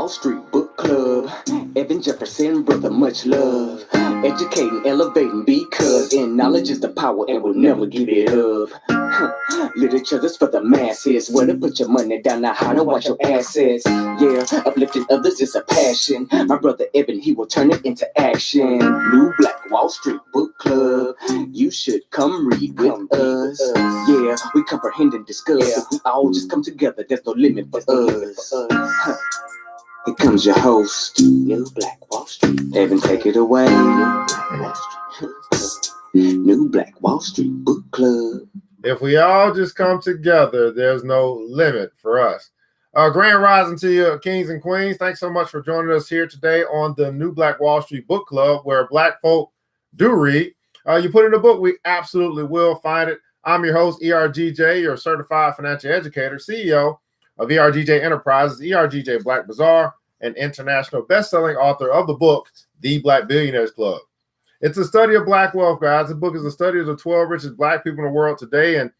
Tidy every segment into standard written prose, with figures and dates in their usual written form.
Wall Street Book Club. Evan Jefferson, brother, much love. Educating, elevating, because in knowledge is the power and we'll never give it up. Literature's for the masses. Where to put your money down, now how to watch your assets. Yeah, uplifting others is a passion. My brother Evan, he will turn it into action. New Black Wall Street Book Club. You should come read with us. Yeah, we comprehend and discuss. If we all just come together, there's no limit for us. Here comes your host, New Black Wall Street. Evan, take it away. New Black Wall Street Book Club. If we all just come together, there's no limit for us. Grand rising to you, kings and queens. Thanks so much for joining us here today on the New Black Wall Street Book Club, where Black folk do read. You put in a book, we absolutely will find it. I'm your host, ERGJ, your certified financial educator, CEO of ERGJ Enterprises, ERGJ Black Bazaar, and international best-selling author of the book, The Black Billionaires Club. It's a study of Black wealth, guys. The book is a study of the 12 richest Black people in the world today and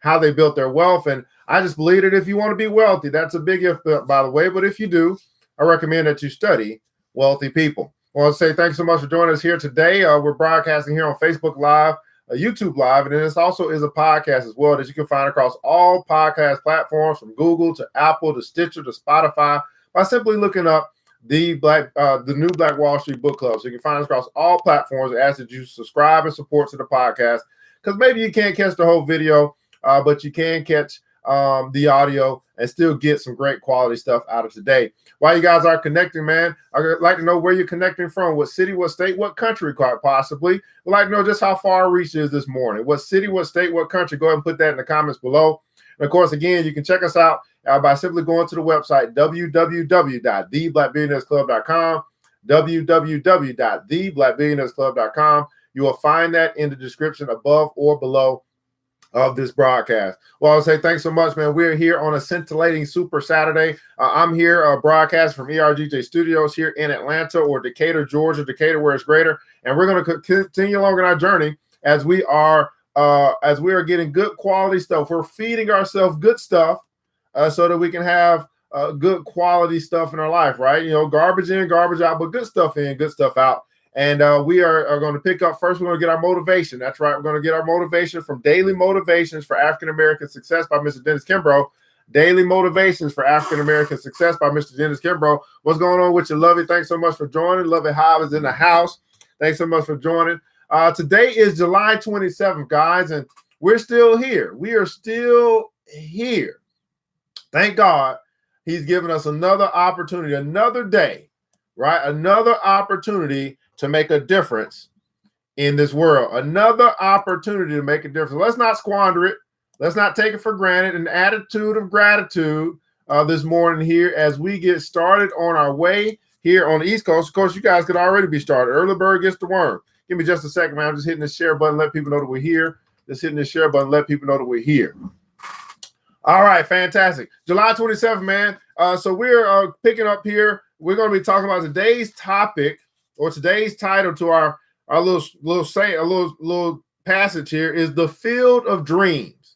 how they built their wealth. And I just believe that if you want to be wealthy, that's a big if, by the way. But if you do, I recommend that you study wealthy people. I want to say thanks so much for joining us here today. We're broadcasting here on Facebook Live, YouTube Live, and then this also is a podcast as well that you can find across all podcast platforms, from Google to Apple to Stitcher to Spotify, by simply looking up the New Black Wall Street Book Club. So you can find us across all platforms. I ask that you subscribe and support to the podcast, because maybe you can't catch the whole video, but you can catch the audio and still get some great quality stuff out of today. While you guys are connecting, man, I'd like to know where you're connecting from, what city, what state, what country, quite possibly. We'd like to know just how far our reach is this morning. What city, what state, what country? Go ahead and put that in the comments below. And of course, again, you can check us out by simply going to the website, www.theblackbillionairesclub.com, www.theblackbillionairesclub.com. You will find that in the description above or below of this broadcast. Well, I'll say thanks so much, man. We're here on a scintillating Super Saturday. I'm here broadcast from ERGJ Studios here in Atlanta, or Decatur, Georgia, Decatur, where it's greater. And we're going to continue along in our journey as we are getting good quality stuff. We're feeding ourselves good stuff so that we can have good quality stuff in our life, right? You know, garbage in, garbage out, but good stuff in, good stuff out. And we are going to pick up first. We're going to get our motivation. That's right. We're going to get our motivation from Daily Motivations for African-American Success by Mr. Dennis Kimbro. Daily Motivations for African-American Success by Mr. Dennis Kimbro. What's going on with you, Lovey? Thanks so much for joining. Lovey Hobb is in the house. Thanks so much for joining. Today is July 27th, guys, and we're still here. We are still here. Thank God he's given us another opportunity, another day, right? Another opportunity to make a difference in this world. Another opportunity to make a difference. Let's not squander it. Let's not take it for granted. An attitude of gratitude this morning here as we get started on our way here on the East Coast. Of course, you guys could already be started. Early bird gets the worm. Give me just a second, man. I'm just hitting the share button, let people know that we're here. Just hitting the share button, let people know that we're here. All right, fantastic. July 27th, man. So we're picking up here. We're going to be talking about today's topic, or today's title to our little passage here is The Field of Dreams.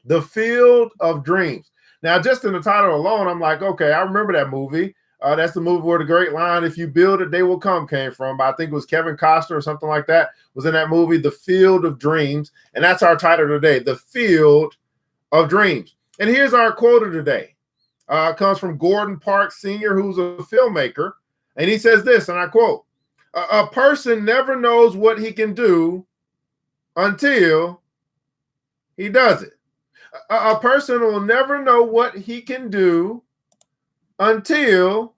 The Field of Dreams. Now, just in the title alone, I'm like, okay, I remember that movie. That's the movie where the great line, "If you build it, they will come," came from. I think it was Kevin Costner or something like that was in that movie, The Field of Dreams. And that's our title today, The Field of Dreams. And here's our quote of today. It comes from Gordon Parks Sr., who's a filmmaker. And he says this, and I quote, a person never knows what he can do until he does it. A person will never know what he can do until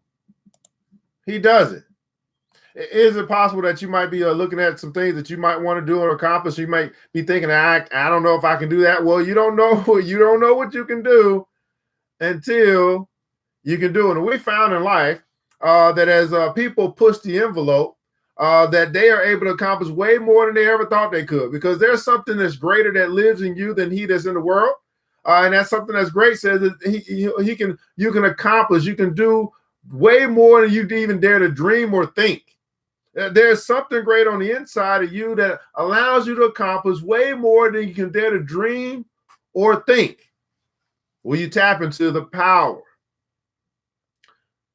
he does it. Is it possible that you might be looking at some things that you might want to do or accomplish? You might be thinking, I don't know if I can do that. Well, you don't know what you can do until you can do it. And we found in life that as people push the envelope, that they are able to accomplish way more than they ever thought they could, because there's something that's greater that lives in you than he that's in the world. And that's something that's great, says that you can accomplish, you can do way more than you even dare to dream or think. There's something great on the inside of you that allows you to accomplish way more than you can dare to dream or think. Will you tap into the power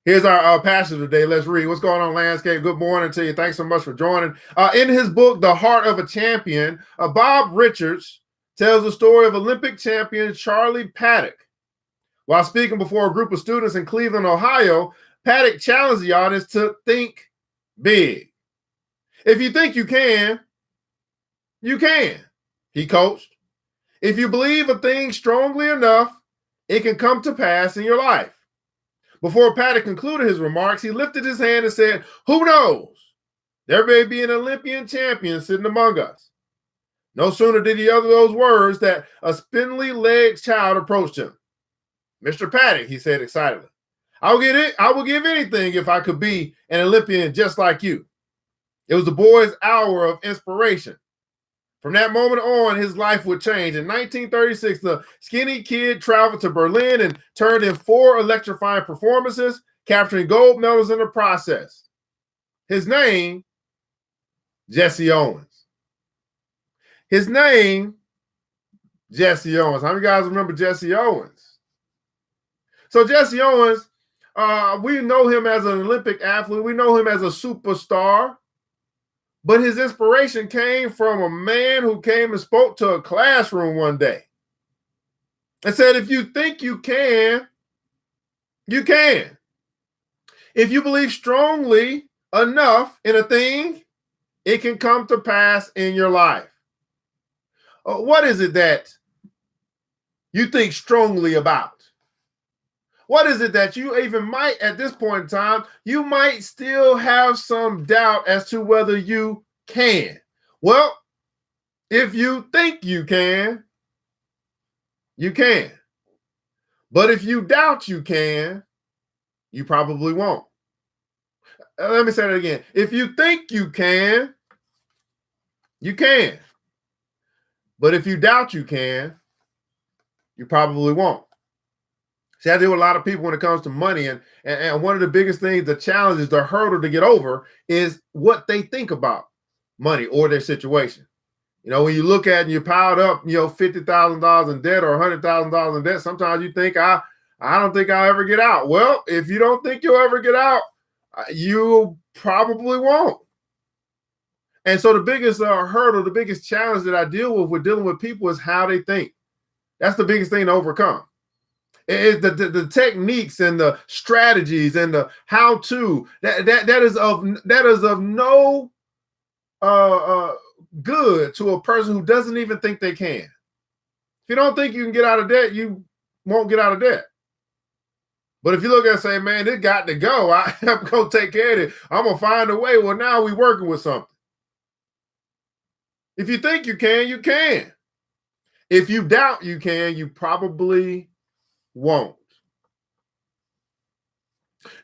Here's our passage today. Let's read. What's going on, Landscape? Good morning to you. Thanks so much for joining. In his book, The Heart of a Champion, Bob Richards tells the story of Olympic champion Charlie Paddock. While speaking before a group of students in Cleveland, Ohio, Paddock challenged the audience to think big. If you think you can, he coached. If you believe a thing strongly enough, it can come to pass in your life. Before Paddock concluded his remarks, he lifted his hand and said, "Who knows? There may be an Olympian champion sitting among us." No sooner did he utter those words that a spindly-legged child approached him. "Mr. Paddock," he said excitedly, I will give anything if I could be an Olympian just like you." It was the boy's hour of inspiration. From that moment on, his life would change. In 1936, the skinny kid traveled to Berlin and turned in 4 electrifying performances, capturing gold medals in the process. His name, Jesse Owens. His name, Jesse Owens. How many guys remember Jesse Owens? So Jesse Owens, we know him as an Olympic athlete. We know him as a superstar. But his inspiration came from a man who came and spoke to a classroom one day and said, if you think you can, you can. If you believe strongly enough in a thing, it can come to pass in your life. What is it that you think strongly about? What is it that you even might, at this point in time, you might still have some doubt as to whether you can? Well, if you think you can, you can. But if you doubt you can, you probably won't. Let me say that again. If you think you can, you can. But if you doubt you can, you probably won't. See, I deal with a lot of people when it comes to money, and one of the biggest things, the challenges, the hurdle to get over is what they think about money or their situation. You know, when you look at and you piled up, $50,000 in debt or $100,000 in debt, sometimes you think, I don't think I'll ever get out. Well, if you don't think you'll ever get out, you probably won't. And so the biggest hurdle, the biggest challenge that I deal with dealing with people is how they think. That's the biggest thing to overcome. It's the techniques and the strategies and the how-to that is of no good to a person who doesn't even think they can. If you don't think you can get out of debt, you won't get out of debt. But if you look at it and say, man, it got to go, I'm going to take care of it, I'm going to find a way. Well, now we're working with something. If you think you can, you can. If you doubt you can, you probably won't.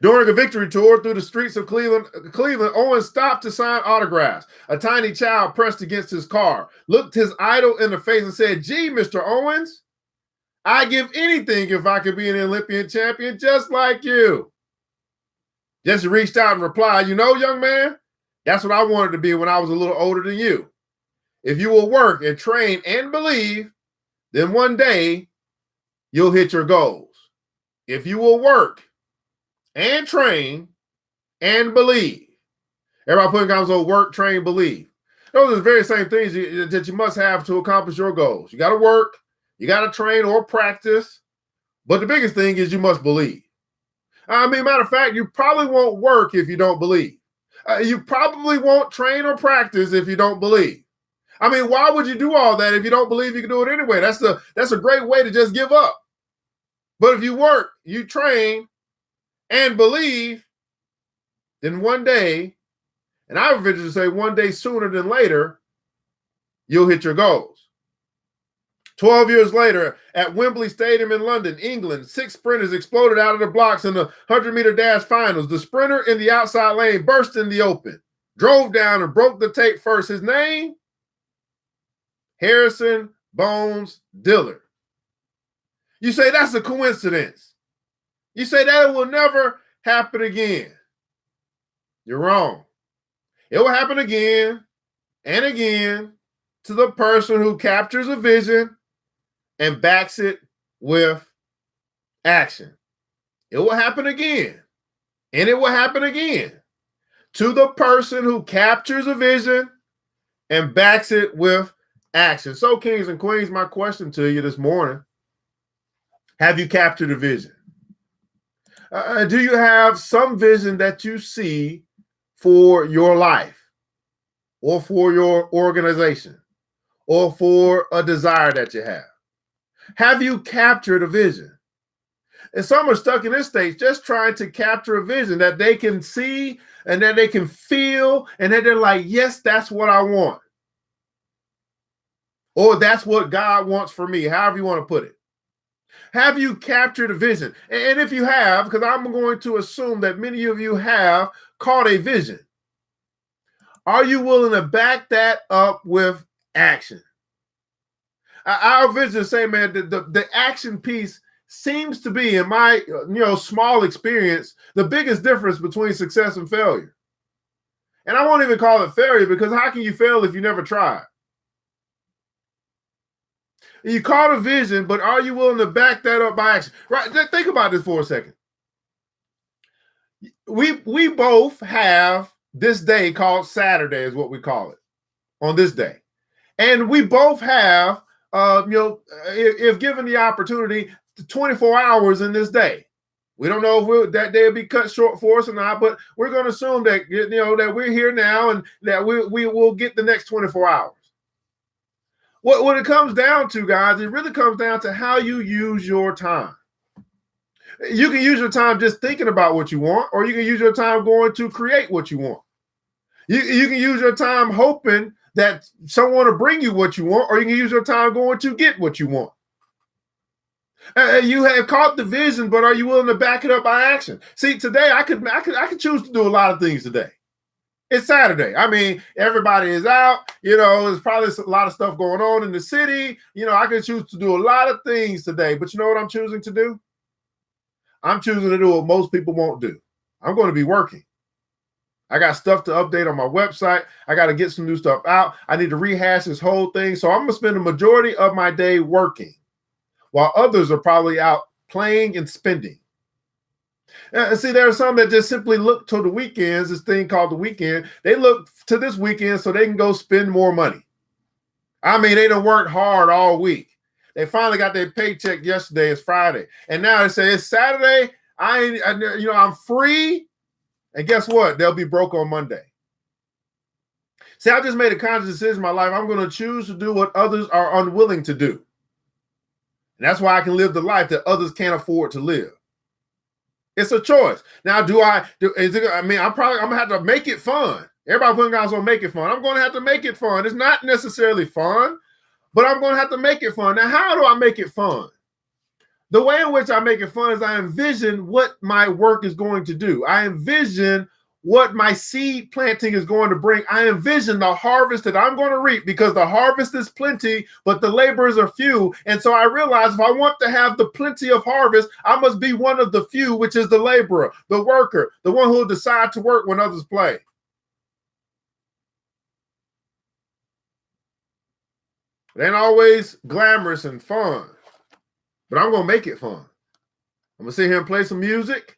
During a victory tour through the streets of Cleveland, Owens stopped to sign autographs. A tiny child pressed against his car, looked his idol in the face and said, "Gee, Mr. Owens, I'd give anything if I could be an Olympian champion just like you." Jesse reached out and replied, "You know, young man, that's what I wanted to be when I was a little older than you. If you will work and train and believe, then one day you'll hit your goals. If you will work and train and believe." Everybody putting comments on work, train, believe. Those are the very same things that you must have to accomplish your goals. You got to work, you got to train or practice, but the biggest thing is you must believe. Matter of fact, you probably won't work if you don't believe. You probably won't train or practice if you don't believe. Why would you do all that if you don't believe you can do it anyway? That's a great way to just give up. But if you work, you train, and believe, then one day, and I would venture to say one day sooner than later, you'll hit your goals. 12 years later, at Wembley Stadium in London, England, 6 sprinters exploded out of the blocks in the 100-meter dash finals. The sprinter in the outside lane burst in the open, drove down and broke the tape first. His name? Harrison Bones Dillard. You say that's a coincidence. You say that will never happen again. You're wrong. It will happen again and again to the person who captures a vision and backs it with action. It will happen again And it will happen again to the person who captures a vision and backs it with action. So, kings and queens, my question to you this morning, have you captured a vision? Do you have some vision that you see for your life or for your organization or for a desire that you have? Have you captured a vision? And some are stuck in this stage just trying to capture a vision that they can see and that they can feel and that they're like, yes, that's what I want. Or that's what God wants for me, however you want to put it. Have you captured a vision? And if you have, because I'm going to assume that many of you have caught a vision, are you willing to back that up with action? Our vision say, man, the action piece seems to be, in my small experience, the biggest difference between success and failure. And I won't even call it failure, because how can you fail if you never tried? You caught a vision, but are you willing to back that up by action? Right? Think about this for a second. We both have this day called Saturday, is what we call it, on this day. And we both have, if given the opportunity, 24 hours in this day. We don't know if that day will be cut short for us or not, but we're going to assume that, that we're here now and that we will get the next 24 hours. What it comes down to, guys, it really comes down to how you use your time. You can use your time just thinking about what you want, or you can use your time going to create what you want. You can use your time hoping that someone will bring you what you want, or you can use your time going to get what you want. You have caught the vision, but are you willing to back it up by action? See, today I could choose to do a lot of things today. It's Saturday. I mean, everybody is out. There's probably a lot of stuff going on in the city. I could choose to do a lot of things today, but you know what I'm choosing to do? I'm choosing to do what most people won't do. I'm going to be working. I got stuff to update on my website. I got to get some new stuff out. I need to rehash this whole thing. So I'm going to spend the majority of my day working, while others are probably out playing and spending. And see, there are some that just simply look to the weekends, this thing called the weekend. They look to this weekend so they can go spend more money. I mean, they done worked hard all week. They finally got their paycheck yesterday. It's Friday. And now they say it's Saturday. I'm free. And guess what? They'll be broke on Monday. See, I just made a conscious decision in my life. I'm going to choose to do what others are unwilling to do. And that's why I can live the life that others can't afford to live. It's a choice. Now, I'm going to have to make it fun. Everybody putting guys on make it fun. I'm going to have to make it fun. It's not necessarily fun, but I'm going to have to make it fun. Now, how do I make it fun? The way in which I make it fun is I envision what my work is going to do. I envision what my seed planting is going to bring. I envision the harvest that I'm going to reap, because the harvest is plenty, but the laborers are few. And so I realize if I want to have the plenty of harvest, I must be one of the few, which is the laborer, the worker, the one who will decide to work when others play. It ain't always glamorous and fun, but I'm going to make it fun. I'm going to sit here and play some music.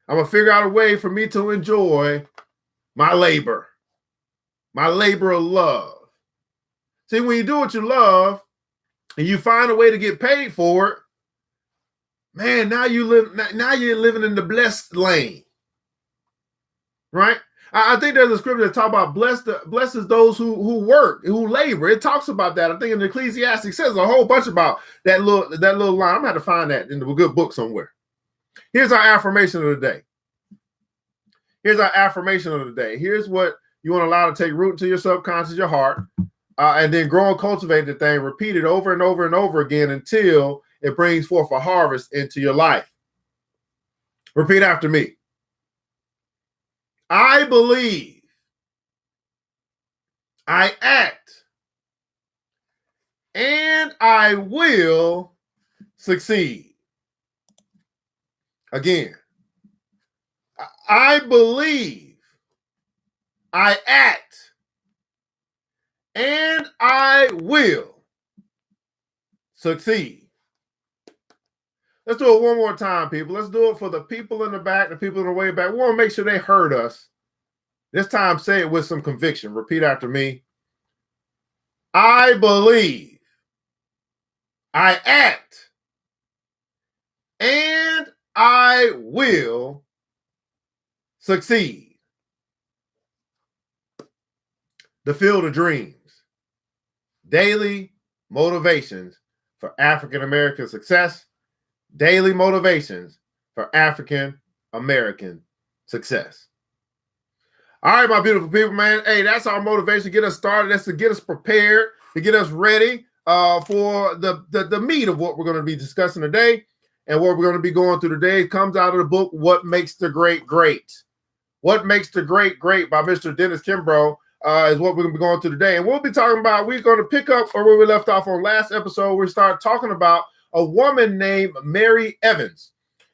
I'm going to figure out a way for me to enjoy my labor of love. See, when you do what you love and you find a way to get paid for it, man, now you're living in the blessed lane, right? I think there's a scripture that talks about blessed is those who work, who labor. It talks about that. I think in Ecclesiastes says a whole bunch about that little line. I'm going to have to find that in a good book somewhere. Here's our affirmation of the day. Here's what you want to allow to take root into your subconscious, your heart, and then grow and cultivate the thing. Repeat it over and over and over again until it brings forth a harvest into your life. Repeat after me. I believe, I act, and I will succeed. Again, I believe, I act, and I will succeed. Let's do it one more time, people. Let's do it for the people in the back, the people in the way back. We want to make sure they heard us. This time, say it with some conviction. Repeat after me. I believe, I act, and I will succeed. The Field of Dreams. Daily motivations for African American success. Daily motivations for African American success. All right, my beautiful people, man. Hey, that's our motivation. Get us started. That's to get us prepared, to get us ready for the meat of what we're going to be discussing today. And what we're going to be going through today comes out of the book, What Makes the Great Great. What Makes the Great Great by Mr. Dennis Kimbro is what we're going to be going through today. And we'll be talking about, we're going to pick up where we left off on last episode. We started talking about a woman named Mary Evans.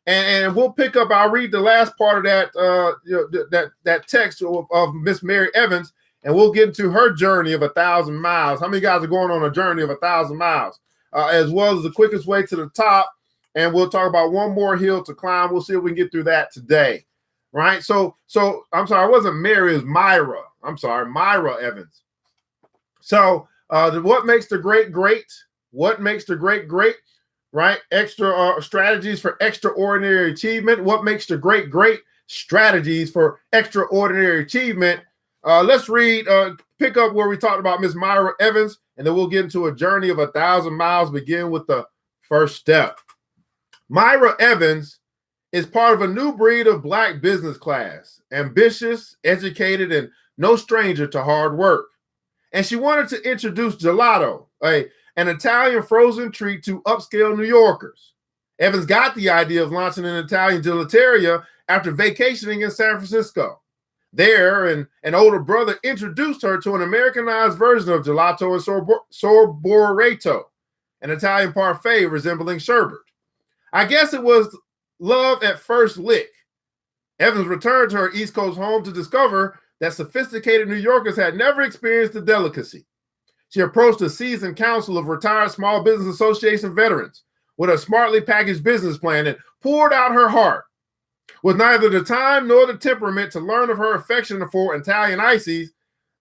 And we'll pick up, I'll read the last part of that that text of Miss Mary Evans, and we'll get into her journey of 1,000 miles. How many guys are going on a journey of 1,000 miles? As well as the quickest way to the top. And we'll talk about one more hill to climb. We'll see if we can get through that today. Right? So I'm sorry, it wasn't Mary, it was Myra. I'm sorry, Myra Evans. So what makes the great great? What makes the great great? Right? Extra strategies for extraordinary achievement. What makes the great great? Strategies for extraordinary achievement. Let's read, pick up where we talked about Miss Myra Evans, and then we'll get into a journey of 1,000 miles, begin with the first step. Myra Evans is part of a new breed of Black business class, ambitious, educated, and no stranger to hard work. And she wanted to introduce gelato, an Italian frozen treat, to upscale New Yorkers. Evans got the idea of launching an Italian gelateria after vacationing in San Francisco. There, an older brother introduced her to an Americanized version of gelato and sorboreto, an Italian parfait resembling sherbet. I guess it was love at first lick. Evans returned to her East Coast home to discover that sophisticated New Yorkers had never experienced the delicacy. She approached a seasoned council of retired Small Business Association veterans with a smartly packaged business plan and poured out her heart. With neither the time nor the temperament to learn of her affection for Italian ices,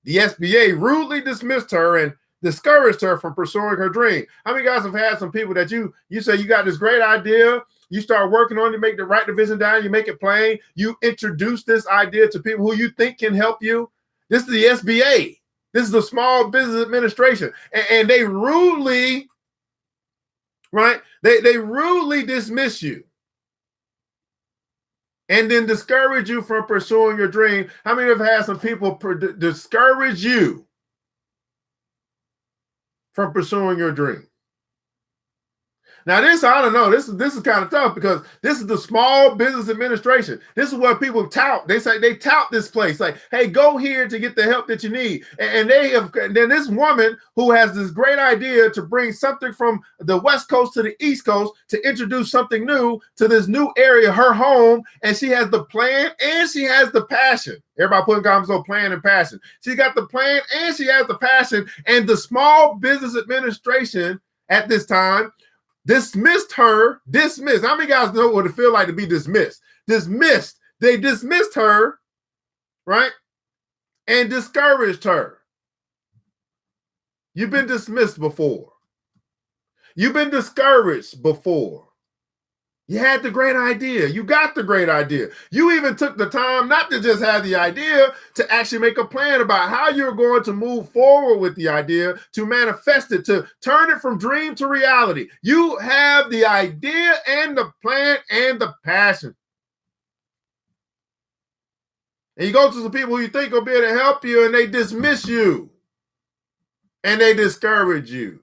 the SBA rudely dismissed her and discouraged her from pursuing her dream. How many guys have had some people that you say you got this great idea, you start working on it, you make the right division down, you make it plain, you introduce this idea to people who you think can help you? This is the SBA. This is the Small Business Administration. And they rudely, right? They rudely dismiss you and then discourage you from pursuing your dream. How many have had some people discourage you from pursuing your dream? Now, this, I don't know, this is kind of tough because this is the Small Business Administration. This is what people tout. They say they tout this place like, hey, go here to get the help that you need. And then this woman who has this great idea to bring something from the West Coast to the East Coast to introduce something new to this new area, her home, and she has the plan and she has the passion. Everybody putting comments on plan and passion. She got the plan and she has the passion, and the Small Business Administration at this time dismissed her. Dismissed. How many guys know what it feels like to be dismissed? Dismissed. They dismissed her, right? And discouraged her. You've been dismissed before. You've been discouraged before. You had the great idea. You got the great idea. You even took the time not to just have the idea, to actually make a plan about how you're going to move forward with the idea, to manifest it, to turn it from dream to reality. You have the idea and the plan and the passion. And you go to some people who you think will be able to help you, and they dismiss you. And they discourage you.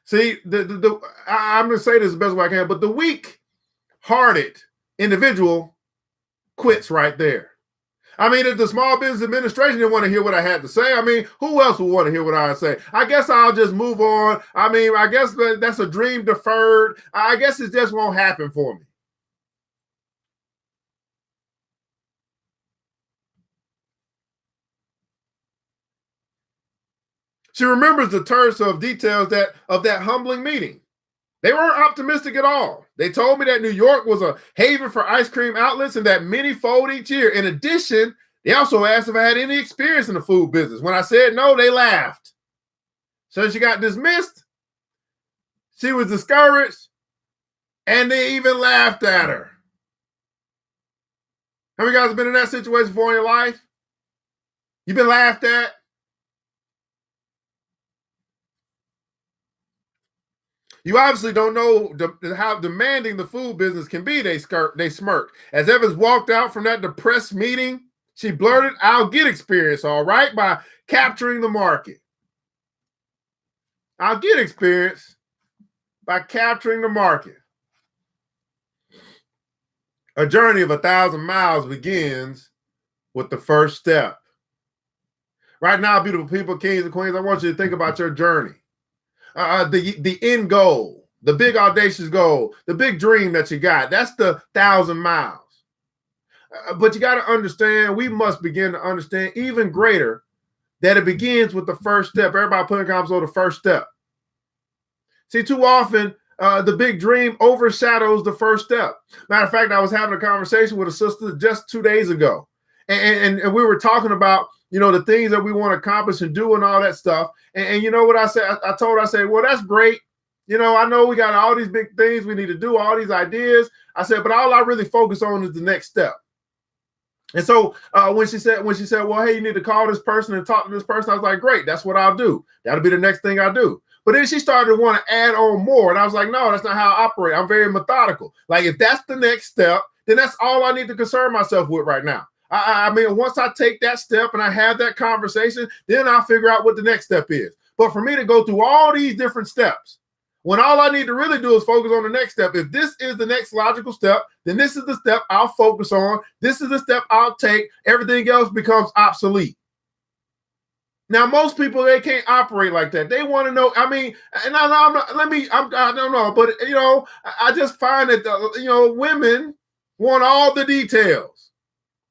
See, I'm going to say this the best way I can, but the weak-hearted individual quits right there. I mean, if the Small Business Administration didn't want to hear what I had to say, I mean, who else would want to hear what I say? I guess I'll just move on. I mean, I guess that's a dream deferred. I guess it just won't happen for me. She remembers the terse of details of that humbling meeting. They weren't optimistic at all. They told me that New York was a haven for ice cream outlets and that many fold each year. In addition, they also asked if I had any experience in the food business. When I said no, they laughed. So she got dismissed. She was discouraged, and they even laughed at her. How many guys have been in that situation before in your life? You've been laughed at? You obviously don't know how demanding the food business can be, they smirked. As Evans walked out from that depressed meeting, she blurted, I'll get experience, all right, by capturing the market. I'll get experience by capturing the market. A journey of 1,000 miles begins with the first step. Right now, beautiful people, kings and queens, I want you to think about your journey. The end goal, the big audacious goal, the big dream that you got, that's the 1,000 miles. But you got to understand, we must begin to understand even greater that it begins with the first step. Everybody putting comments on the first step. See, too often, the big dream overshadows the first step. Matter of fact, I was having a conversation with a sister just 2 days ago, and we were talking about, the things that we want to accomplish and do and all that stuff. And you know what I said? I told her, I said, well, that's great. I know we got all these big things we need to do, all these ideas. I said, but all I really focus on is the next step. And so when she said, well, hey, you need to call this person and talk to this person, I was like, great, that's what I'll do. That'll be the next thing I do. But then she started to want to add on more. And I was like, no, that's not how I operate. I'm very methodical. Like, if that's the next step, then that's all I need to concern myself with right now. I mean, once I take that step and I have that conversation, then I'll figure out what the next step is. But for me to go through all these different steps, when all I need to really do is focus on the next step. If this is the next logical step, then this is the step I'll focus on. This is the step I'll take. Everything else becomes obsolete. Now, most people, they can't operate like that. They want to know. I mean, and I don't know, but I just find that women want all the details,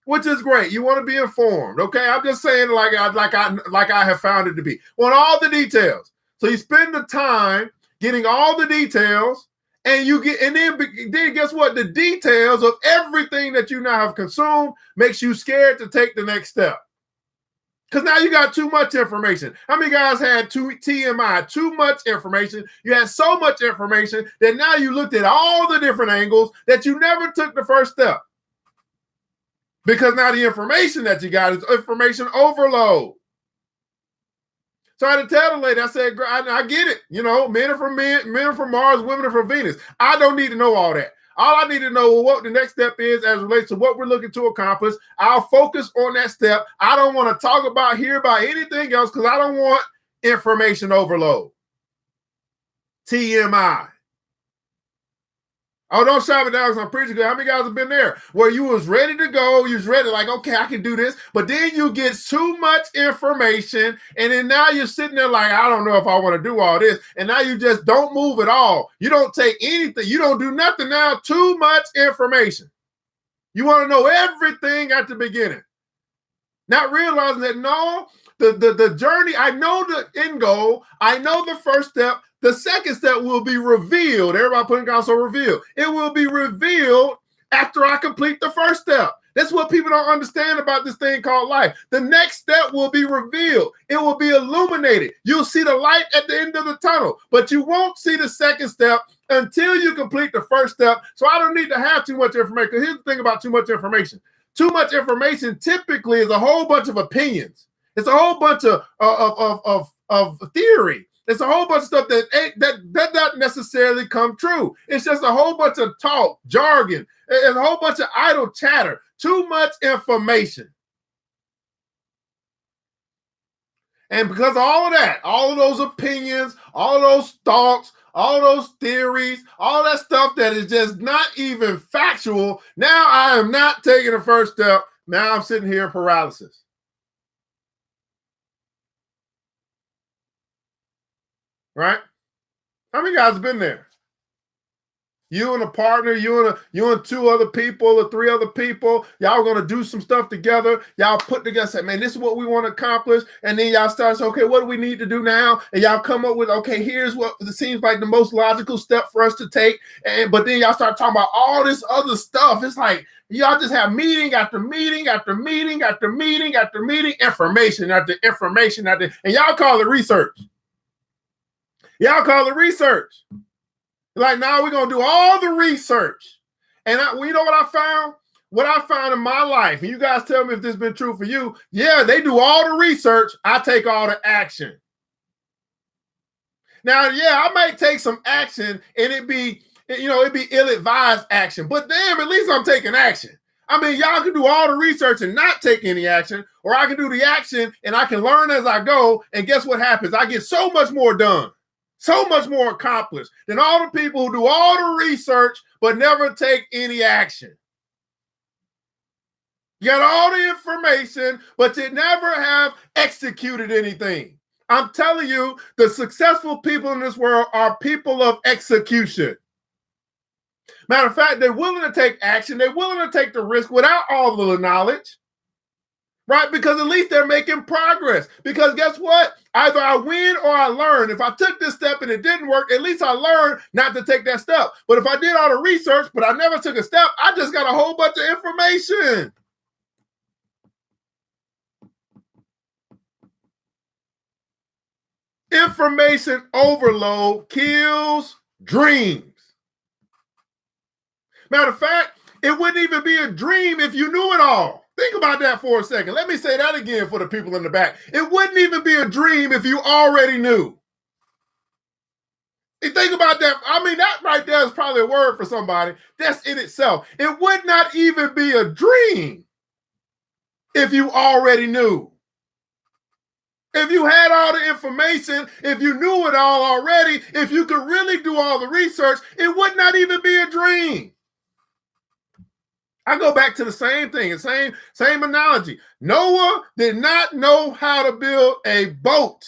which is great. You want to be informed, okay? I'm just saying, like I have found it to be. Want all the details, so you spend the time getting all the details, and then guess what? The details of everything that you now have consumed makes you scared to take the next step. Because now you got too much information. How many guys had TMI, too much information? You had so much information that now you looked at all the different angles that you never took the first step. Because now the information that you got is information overload. So I had to tell the lady, I said, I get it. Men are from men are from Mars, women are from Venus. I don't need to know all that. All I need to know is what the next step is as it relates to what we're looking to accomplish. I'll focus on that step. I don't want to talk about anything else because I don't want information overload. TMI. Oh, don't shove it down because I'm preaching good. How many guys have been there where you was ready to go? You was ready, like, okay, I can do this. But then you get too much information. And then now you're sitting there like, I don't know if I want to do all this. And now you just don't move at all. You don't take anything. You don't do nothing now. Too much information. You want to know everything at the beginning. Not realizing that, no, the journey, I know the end goal. I know the first step. The second step will be revealed. Everybody putting also revealed. It will be revealed after I complete the first step. That's what people don't understand about this thing called life. The next step will be revealed. It will be illuminated. You'll see the light at the end of the tunnel, but you won't see the second step until you complete the first step. So I don't need to have too much information. Because here's the thing about too much information. Too much information typically is a whole bunch of opinions. It's a whole bunch of theory. It's a whole bunch of stuff that doesn't necessarily come true. It's just a whole bunch of talk, jargon. It's a whole bunch of idle chatter. Too much information. And because of all of that, all of those opinions, all of those thoughts, all those theories, all that stuff that is just not even factual, now I am not taking the first step. Now I'm sitting here in paralysis. Right? How many guys have been there? You and a partner, you and two other people or three other people, y'all gonna do some stuff together. Y'all put together, say, man, this is what we want to accomplish. And then y'all start saying, okay, what do we need to do now? And y'all come up with, okay, here's what it seems like the most logical step for us to take. But then y'all start talking about all this other stuff. It's like y'all just have meeting after meeting after meeting after meeting after meeting, information after information after, and y'all call it research. Y'all call it research. Like, now we're going to do all the research. And you know what I found? What I found in my life, and you guys tell me if this has been true for you. Yeah, they do all the research. I take all the action. Now, yeah, I might take some action and it'd be ill-advised action. But damn, at least I'm taking action. I mean, y'all can do all the research and not take any action, or I can do the action and I can learn as I go. And guess what happens? I get so much more done. So much more accomplished than all the people who do all the research but never take any action. You got all the information, but you never have executed anything. I'm telling you, the successful people in this world are people of execution. Matter of fact, they're willing to take action. They're willing to take the risk without all of the knowledge. Right? Because at least they're making progress. Because guess what? Either I win or I learn. If I took this step and it didn't work, at least I learned not to take that step. But if I did all the research, but I never took a step, I just got a whole bunch of information. Information overload kills dreams. Matter of fact, it wouldn't even be a dream if you knew it all. Think about that for a second. Let me say that again for the people in the back. It wouldn't even be a dream if you already knew. You think about that. I mean, that right there is probably a word for somebody. That's in itself. It would not even be a dream if you already knew. If you had all the information, if you knew it all already, if you could really do all the research, it would not even be a dream. I go back to the same thing, the same analogy. Noah did not know how to build a boat.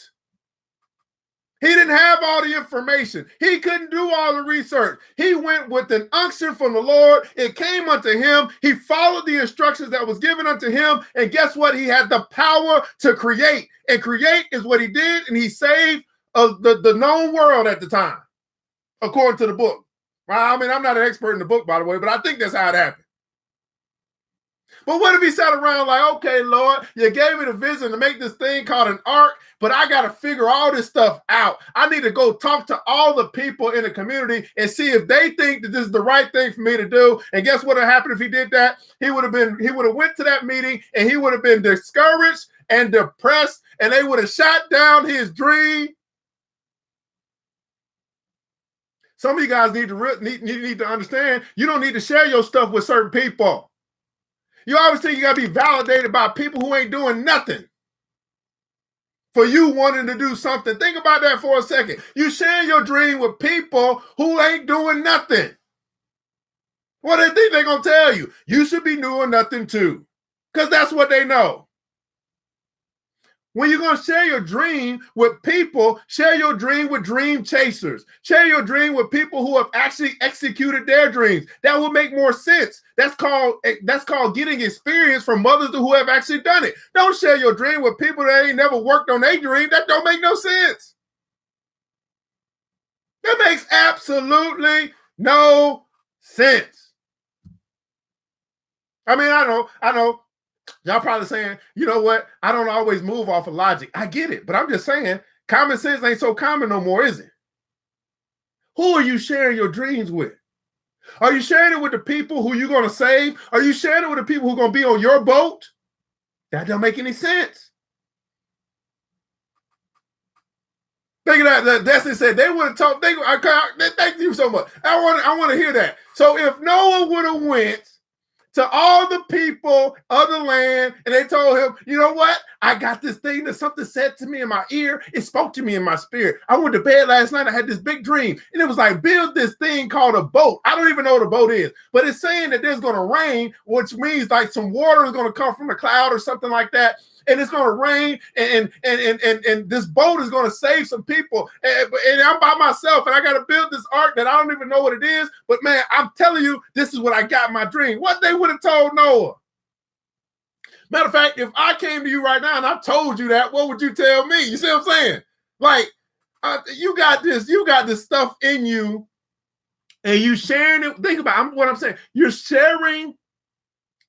He didn't have all the information. He couldn't do all the research. He went with an unction from the Lord. It came unto him. He followed the instructions that was given unto him. And guess what? He had the power to create. And create is what he did. And he saved the known world at the time, according to the book. I mean, I'm not an expert in the book, by the way, but I think that's how it happened. But what if he sat around like, okay, Lord, you gave me the vision to make this thing called an ark, but I got to figure all this stuff out. I need to go talk to all the people in the community and see if they think that this is the right thing for me to do. And guess what would have happened if he did that? He would have went to that meeting and he would have been discouraged and depressed, and they would have shot down his dream. Some of you guys need to understand, you don't need to share your stuff with certain people. You always think you got to be validated by people who ain't doing nothing for you wanting to do something. Think about that for a second. You sharing your dream with people who ain't doing nothing. What do they think they're going to tell you? You should be doing nothing too, because that's what they know. When you're going to share your dream with people, share your dream with dream chasers. Share your dream with people who have actually executed their dreams. That will make more sense. That's called getting experience from others who have actually done it. Don't share your dream with people that ain't never worked on their dream. That don't make no sense. That makes absolutely no sense. I mean, I know. Y'all probably saying, you know what? I don't always move off of logic. I get it, but I'm just saying, common sense ain't so common no more, is it? Who are you sharing your dreams with? Are you sharing it with the people who you're going to save? Are you sharing it with the people who are going to be on your boat? That don't make any sense. Think of that. Destiny said they would have talked. Thank you so much. I want to hear that. So if Noah would have went to all the people of the land, and they told him, you know what? I got this thing that something said to me in my ear. It spoke to me in my spirit. I went to bed last night. I had this big dream, and it was like, build this thing called a boat. I don't even know what a boat is, but it's saying that there's going to rain, which means like some water is going to come from the cloud or something like that. and it's going to rain, and this boat is going to save some people, and I'm by myself, and I got to build this ark that I don't even know what it is, but man, I'm telling you, this is what I got in my dream. What they would have told Noah. Matter of fact, if I came to you right now and I told you that, what would you tell me? You see what I'm saying? Like, you got this stuff in you, and you sharing it. Think about what I'm saying. You're sharing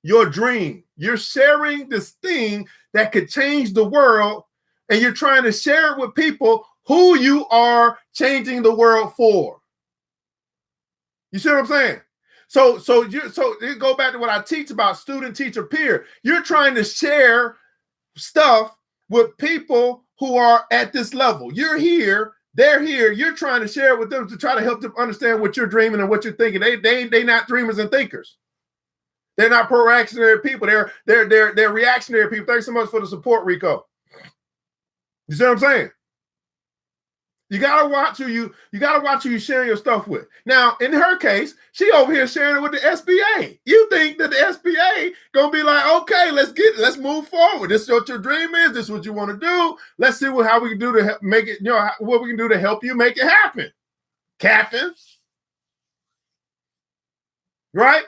your dream. You're sharing this thing that could change the world, and you're trying to share it with people who you are changing the world for. You see what I'm saying? So you go back to what I teach about student, teacher, peer. You're trying to share stuff with people who are at this level. You're here, they're here. You're trying to share it with them to try to help them understand what you're dreaming and what you're thinking. They not dreamers and thinkers. They're not pro-reactionary people. They're reactionary people. Thanks so much for the support, Rico. You see what I'm saying? You gotta watch who you sharing your stuff with. Now, in her case, she over here sharing it with the SBA. You think that the SBA gonna be like, okay, let's move forward. This is what your dream is. This is what you want to do. Let's see how we can do to make it. What we can do to help you make it happen, Captain. Right?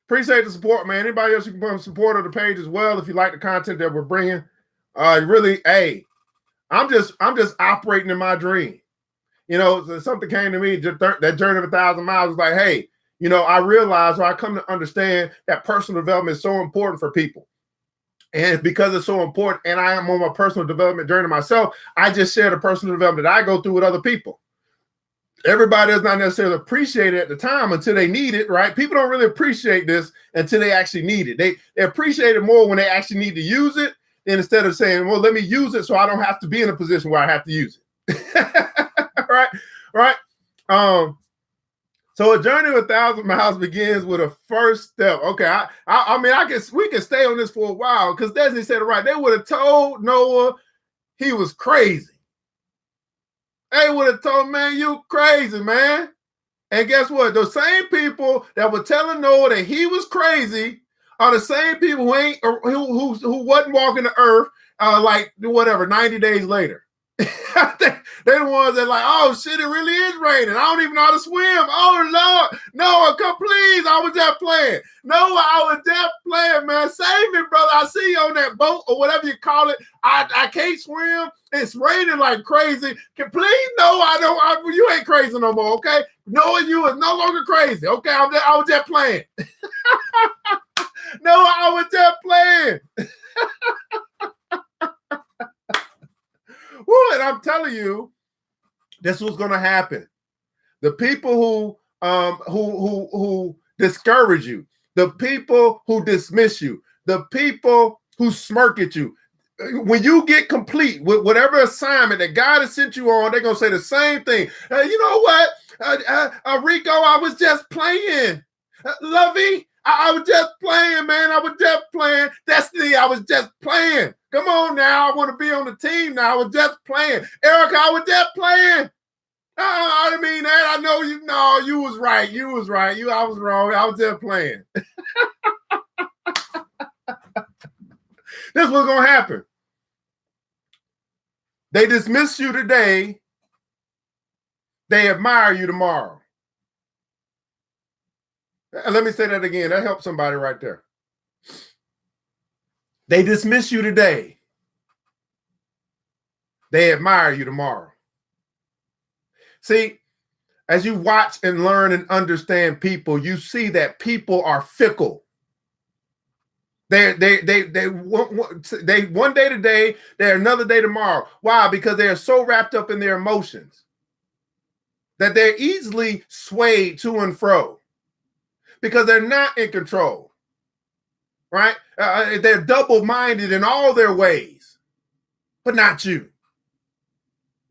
Appreciate the support, man. Anybody else, you can put support on the page as well if you like the content that we're bringing. Really, hey. I'm just operating in my dream. Something came to me, that journey of 1,000 miles was like, hey, I realized, or I come to understand that personal development is so important for people. And because it's so important, and I am on my personal development journey myself, I just share the personal development that I go through with other people. Everybody does not necessarily appreciate it at the time until they need it, right? People don't really appreciate this until they actually need it. They appreciate it more when they actually need to use it. And instead of saying, well, let me use it so I don't have to be in a position where I have to use it. Right. So a journey of 1,000 miles begins with a first step. Okay. We can stay on this for a while because Disney said it right. They would have told Noah he was crazy. They would have told, man, you crazy, man. And guess what? The same people that were telling Noah that he was crazy are the same people who wasn't walking the earth 90 days later. They're the ones that like, oh shit, it really is raining. I don't even know how to swim. Oh Lord, Noah, come please. I was just playing. Noah, I was just playing, man. Save me, brother. I see you on that boat or whatever you call it. I can't swim. It's raining like crazy. Please, Noah, you ain't crazy no more, okay? Noah, you is no longer crazy. Okay, I was just playing. No, I was just playing. Woo, and I'm telling you, this was going to happen. The people who discourage you, the people who dismiss you, the people who smirk at you, when you get complete with whatever assignment that God has sent you on, they're going to say the same thing. You know what, Rico, I was just playing. Lovey, I was just playing, man. I was just playing. Destiny, I was just playing. Come on now. I want to be on the team now. I was just playing. Erica, I was just playing. I didn't mean that. I know you. No, you was right. You was right. I was wrong. I was just playing. This is what's going to happen. They dismiss you today. They admire you tomorrow. Let me say that again. That helps somebody right there. They dismiss you today. They admire you tomorrow. See, as you watch and learn and understand people, you see that people are fickle. They one day today, they're another day tomorrow. Why? Because they are so wrapped up in their emotions that they're easily swayed to and fro because they're not in control, right? They're double-minded in all their ways, but not you.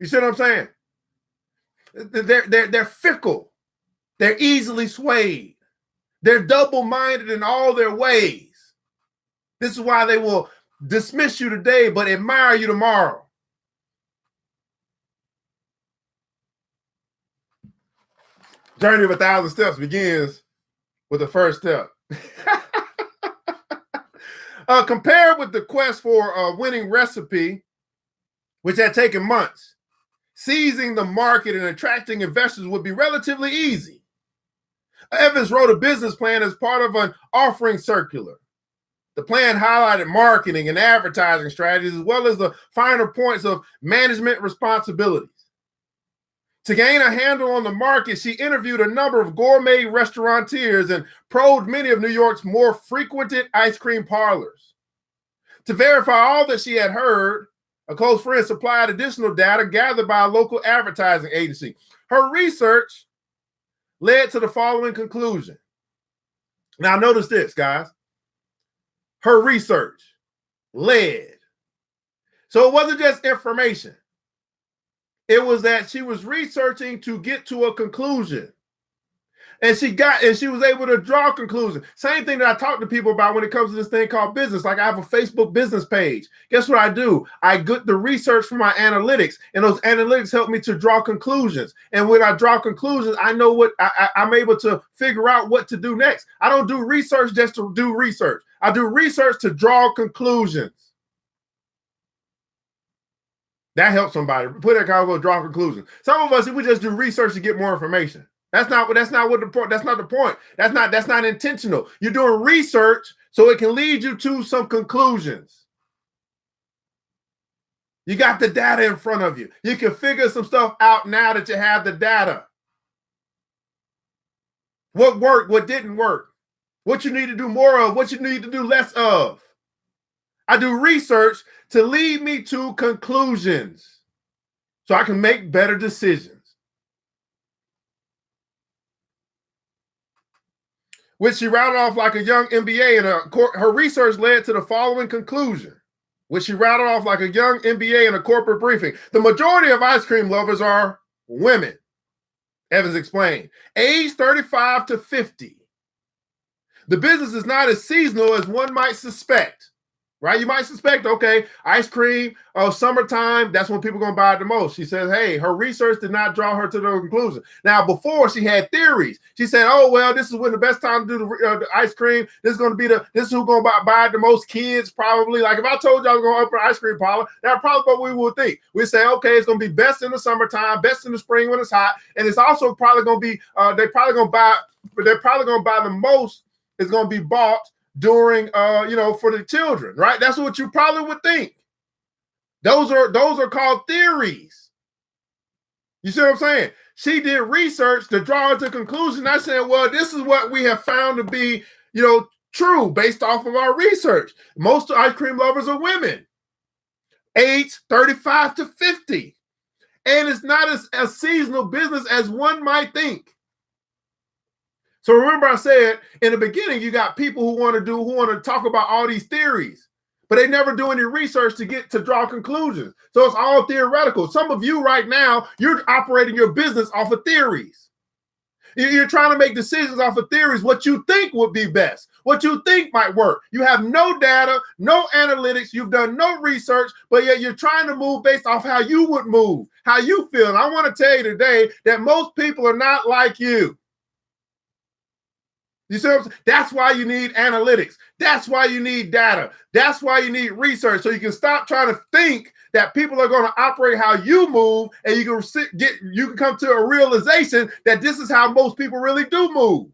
You see what I'm saying? They're fickle. They're easily swayed. They're double-minded in all their ways. This is why they will dismiss you today, but admire you tomorrow. Journey of 1,000 steps begins with the first step. Compared with the quest for a winning recipe, which had taken months, seizing the market and attracting investors would be relatively easy. Evans wrote a business plan as part of an offering circular. The plan highlighted marketing and advertising strategies as well as the finer points of management responsibilities. To gain a handle on the market, she interviewed a number of gourmet restaurateurs and probed many of New York's more frequented ice cream parlors. To verify all that she had heard, a close friend supplied additional data gathered by a local advertising agency. Her research led to the following conclusion. Now, notice this, guys. Her research led. So it wasn't just information. It was that she was researching to get to a conclusion. And she was able to draw conclusions. Same thing that I talk to people about when it comes to this thing called business. Like I have a Facebook business page. Guess what I do? I get the research from my analytics, and those analytics help me to draw conclusions. And when I draw conclusions, I know what I'm able to figure out what to do next. I don't do research just to do research. I do research to draw conclusions. That helps somebody. Put that kind of draw conclusions. Some of us, we just do research to get more information. That's not what the point. That's not the point. That's not intentional. You're doing research so it can lead you to some conclusions. You got the data in front of you. You can figure some stuff out now that you have the data. What worked, what didn't work, what you need to do more of, what you need to do less of. I do research to lead me to conclusions so I can make better decisions. Which she rattled off like a young MBA, and her research led to the following conclusion, which she rattled off like a young MBA in a corporate briefing. The majority of ice cream lovers are women, Evans explained, age 35 to 50. The business is not as seasonal as one might suspect. Right? You might suspect, okay, ice cream, summertime, that's when people are going to buy it the most. She says, hey, her research did not draw her to the conclusion. Now, before she had theories. She said, oh, well, this is when the best time to do the ice cream. This is going to be this is who's going to buy it the most, kids probably. Like if I told you I was going to open an ice cream parlor, that's probably what we would think. We'd say, okay, it's going to be best in the summertime, best in the spring when it's hot. And it's also probably going to be, they're probably going to buy the most is going to be bought during for the children, right? That's what you probably would think. Those are called theories. You see what I'm saying? She did research to draw her to conclusion. I said, well, this is what we have found to be, true based off of our research. Most ice cream lovers are women, age 35 to 50. And it's not as a seasonal business as one might think. So remember I said in the beginning, you got people who want to talk about all these theories, but they never do any research to draw conclusions. So it's all theoretical. Some of you right now, you're operating your business off of theories. You're trying to make decisions off of theories, what you think would be best, what you think might work. You have no data, no analytics, you've done no research, but yet you're trying to move based off how you would move, how you feel. And I want to tell you today that most people are not like you. You see what I'm saying? That's why you need analytics. That's why you need data. That's why you need research. So you can stop trying to think that people are going to operate how you move, and you can come to a realization that this is how most people really do move.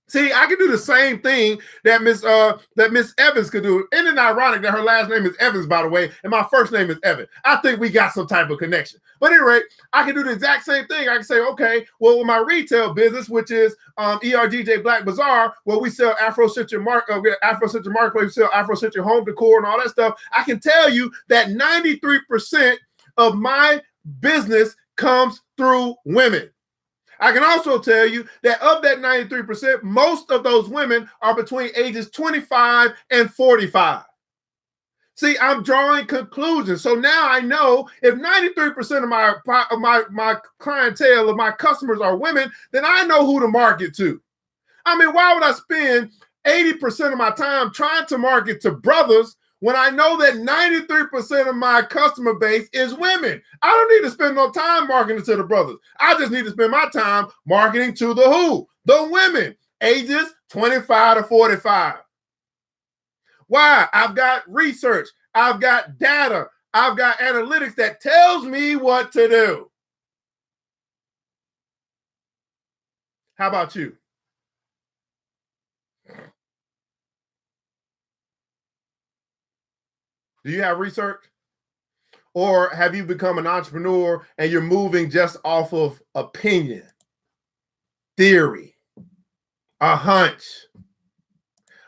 See, I can do the same thing that Miss Evans could do. Isn't it ironic that her last name is Evans, by the way, and my first name is Evan? I think we got some type of connection. But anyway, I can do the exact same thing. I can say, okay, well, with my retail business, which is ERGJ Black Bazaar, where we sell Afrocentric Marketplace, we sell Afrocentric home decor and all that stuff. I can tell you that 93% of my business comes through women. I can also tell you that of that 93%, most of those women are between ages 25 and 45. See, I'm drawing conclusions. So now I know if 93% of my clientele, of my customers are women, then I know who to market to. I mean, why would I spend 80% of my time trying to market to brothers when I know that 93% of my customer base is women? I don't need to spend no time marketing to the brothers. I just need to spend my time marketing to the who? The women, ages 25 to 45. Why? I've got research. I've got data. I've got analytics that tells me what to do. How about you? Do you have research? Or have you become an entrepreneur and you're moving just off of opinion, theory, a hunch?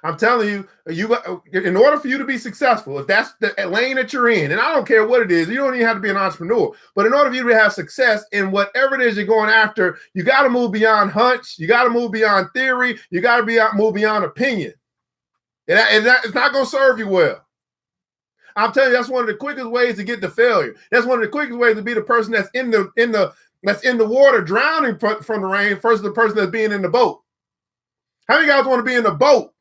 I'm telling you, in order for you to be successful, if that's the lane that you're in, and I don't care what it is, you don't even have to be an entrepreneur, but in order for you to have success in whatever it is you're going after, you got to move beyond hunch, you got to move beyond theory, you got to move beyond opinion. And it's not going to serve you well. I'm telling you, that's one of the quickest ways to get to failure. That's one of the quickest ways to be the person that's in the water drowning from the rain versus the person that's being in the boat. How many guys want to be in the boat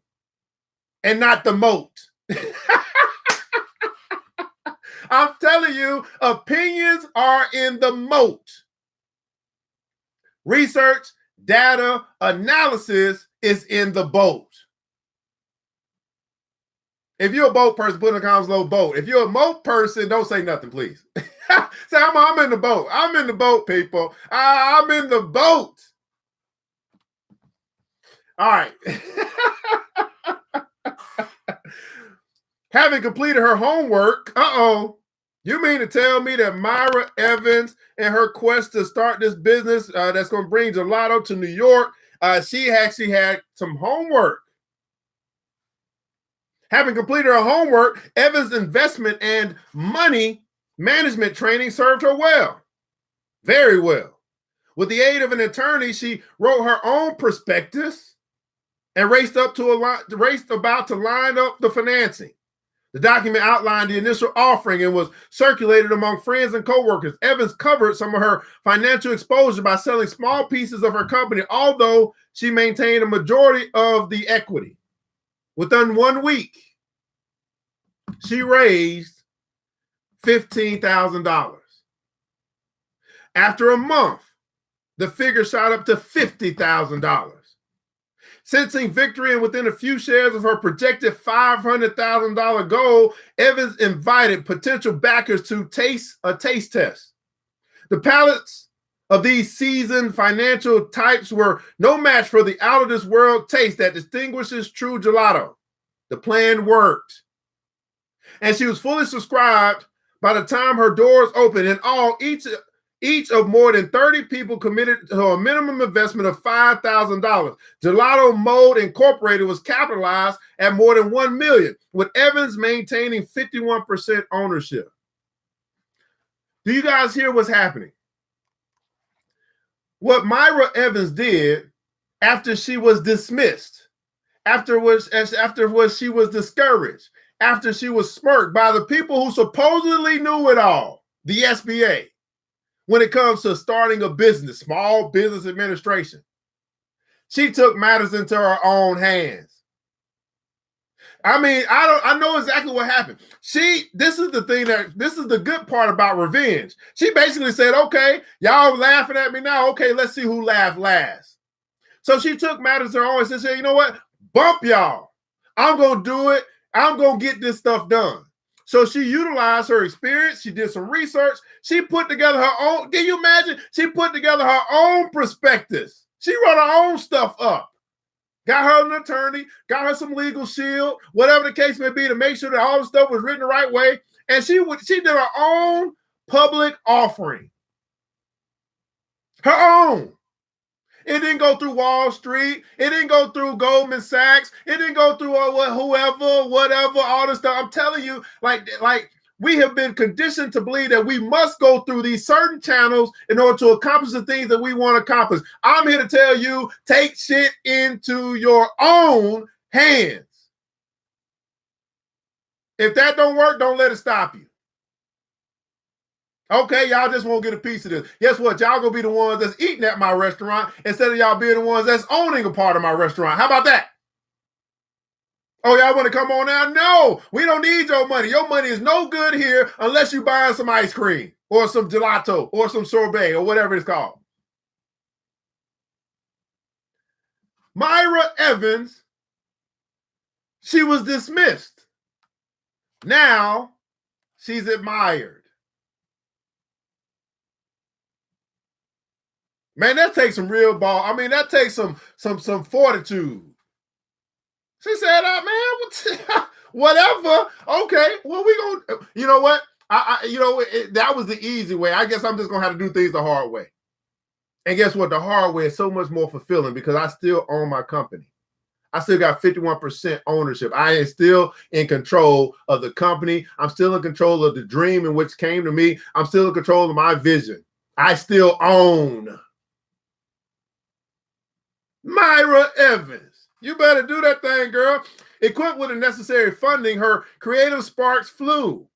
and not the moat? I'm telling you, opinions are in the moat. Research, data, analysis is in the boat. If you're a boat person, put in the comments below boat. If you're a moat person, don't say nothing, please. Say, I'm in the boat. I'm in the boat, people. I'm in the boat. All right. Having completed her homework, you mean to tell me that Myra Evans and her quest to start this business that's going to bring gelato to New York, she actually had some homework. Having completed her homework, Evans' investment and money management training served her well, very well. With the aid of an attorney, she wrote her own prospectus and raced about to line up the financing. The document outlined the initial offering and was circulated among friends and coworkers. Evans covered some of her financial exposure by selling small pieces of her company, although she maintained a majority of the equity. Within 1 week, she raised $15,000. After a month, the figure shot up to $50,000. Sensing victory and within a few shares of her projected $500,000 goal, Evans invited potential backers to taste a taste test. The palates of these seasoned financial types were no match for the out-of-this-world taste that distinguishes true gelato. The plan worked. And she was fully subscribed by the time her doors opened. In all, each of more than 30 people committed to a minimum investment of $5,000. Gelato Mode Incorporated was capitalized at more than $1 million, with Evans maintaining 51% ownership. Do you guys hear what's happening? What Myra Evans did after she was dismissed, after she was discouraged, after she was smirked by the people who supposedly knew it all, the SBA, when it comes to starting a business, small business administration. She took matters into her own hands. I mean, I know exactly what happened. This is the good part about revenge. She basically said, okay, y'all laughing at me now. Okay, let's see who laughed last. So she took matters to her own and said, you know what? Bump y'all. I'm going to do it. I'm going to get this stuff done. So she utilized her experience. She did some research. She put together her own. Can you imagine? She put together her own prospectus. She wrote her own stuff up. Got her an attorney, got her some legal shield, whatever the case may be, to make sure that all the stuff was written the right way. And she did her own public offering. Her own. It didn't go through Wall Street. It didn't go through Goldman Sachs. It didn't go through whoever, whatever, all this stuff. I'm telling you, like we have been conditioned to believe that we must go through these certain channels in order to accomplish the things that we want to accomplish. I'm here to tell you, take shit into your own hands. If that don't work, don't let it stop you. Okay, y'all just won't get a piece of this. Guess what? Y'all gonna be the ones that's eating at my restaurant instead of y'all being the ones that's owning a part of my restaurant. How about that? Oh, y'all want to come on now? No, we don't need your money. Your money is no good here unless you buying some ice cream or some gelato or some sorbet or whatever it's called. Myra Evans, she was dismissed. Now she's admired. Man, that takes some real ball. I mean, that takes some fortitude. She said, man, whatever. Okay, well, we gonna, you know what? That was the easy way. I guess I'm just gonna have to do things the hard way. And guess what? The hard way is so much more fulfilling because I still own my company. I still got 51% ownership. I am still in control of the company. I'm still in control of the dream in which came to me. I'm still in control of my vision. I still own. Myra Evans, you better do that thing, girl. Equipped with the necessary funding, her creative sparks flew.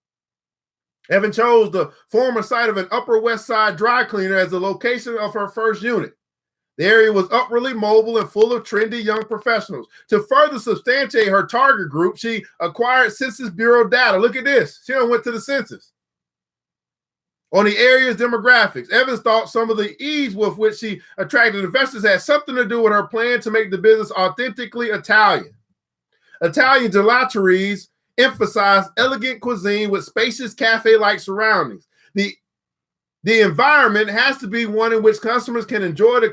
Evan chose the former site of an Upper West Side dry cleaner as the location of her first unit. The area was upwardly mobile and full of trendy young professionals. To further substantiate her target group, she acquired Census Bureau data. Look at this. She went to the census. On the area's demographics, Evans thought some of the ease with which she attracted investors had something to do with her plan to make the business authentically Italian. Italian gelateries emphasize elegant cuisine with spacious cafe-like surroundings. The environment has to be one in which customers can enjoy the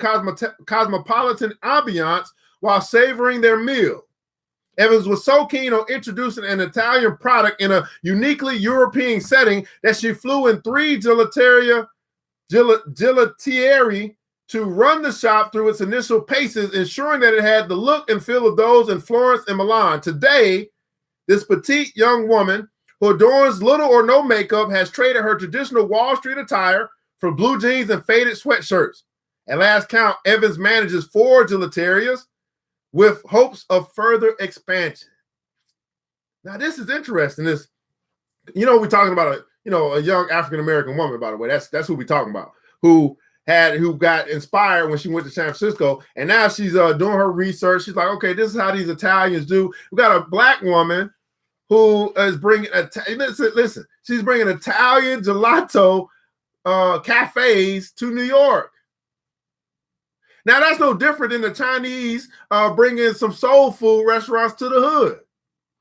cosmopolitan ambiance while savoring their meal. Evans was so keen on introducing an Italian product in a uniquely European setting that she flew in 3 gelatieri to run the shop through its initial paces, ensuring that it had the look and feel of those in Florence and Milan. Today, this petite young woman who adorns little or no makeup has traded her traditional Wall Street attire for blue jeans and faded sweatshirts. At last count, Evans manages 4 gelaterias with hopes of further expansion. Now, this is interesting. We're talking about a young African-American woman, by the way. That's who we're talking about, who got inspired when she went to San Francisco. And now she's doing her research. She's like, okay, this is how these Italians do. We got a Black woman who is bringing, listen, she's bringing Italian gelato cafes to New York. Now, that's no different than the Chinese bringing some soul food restaurants to the hood.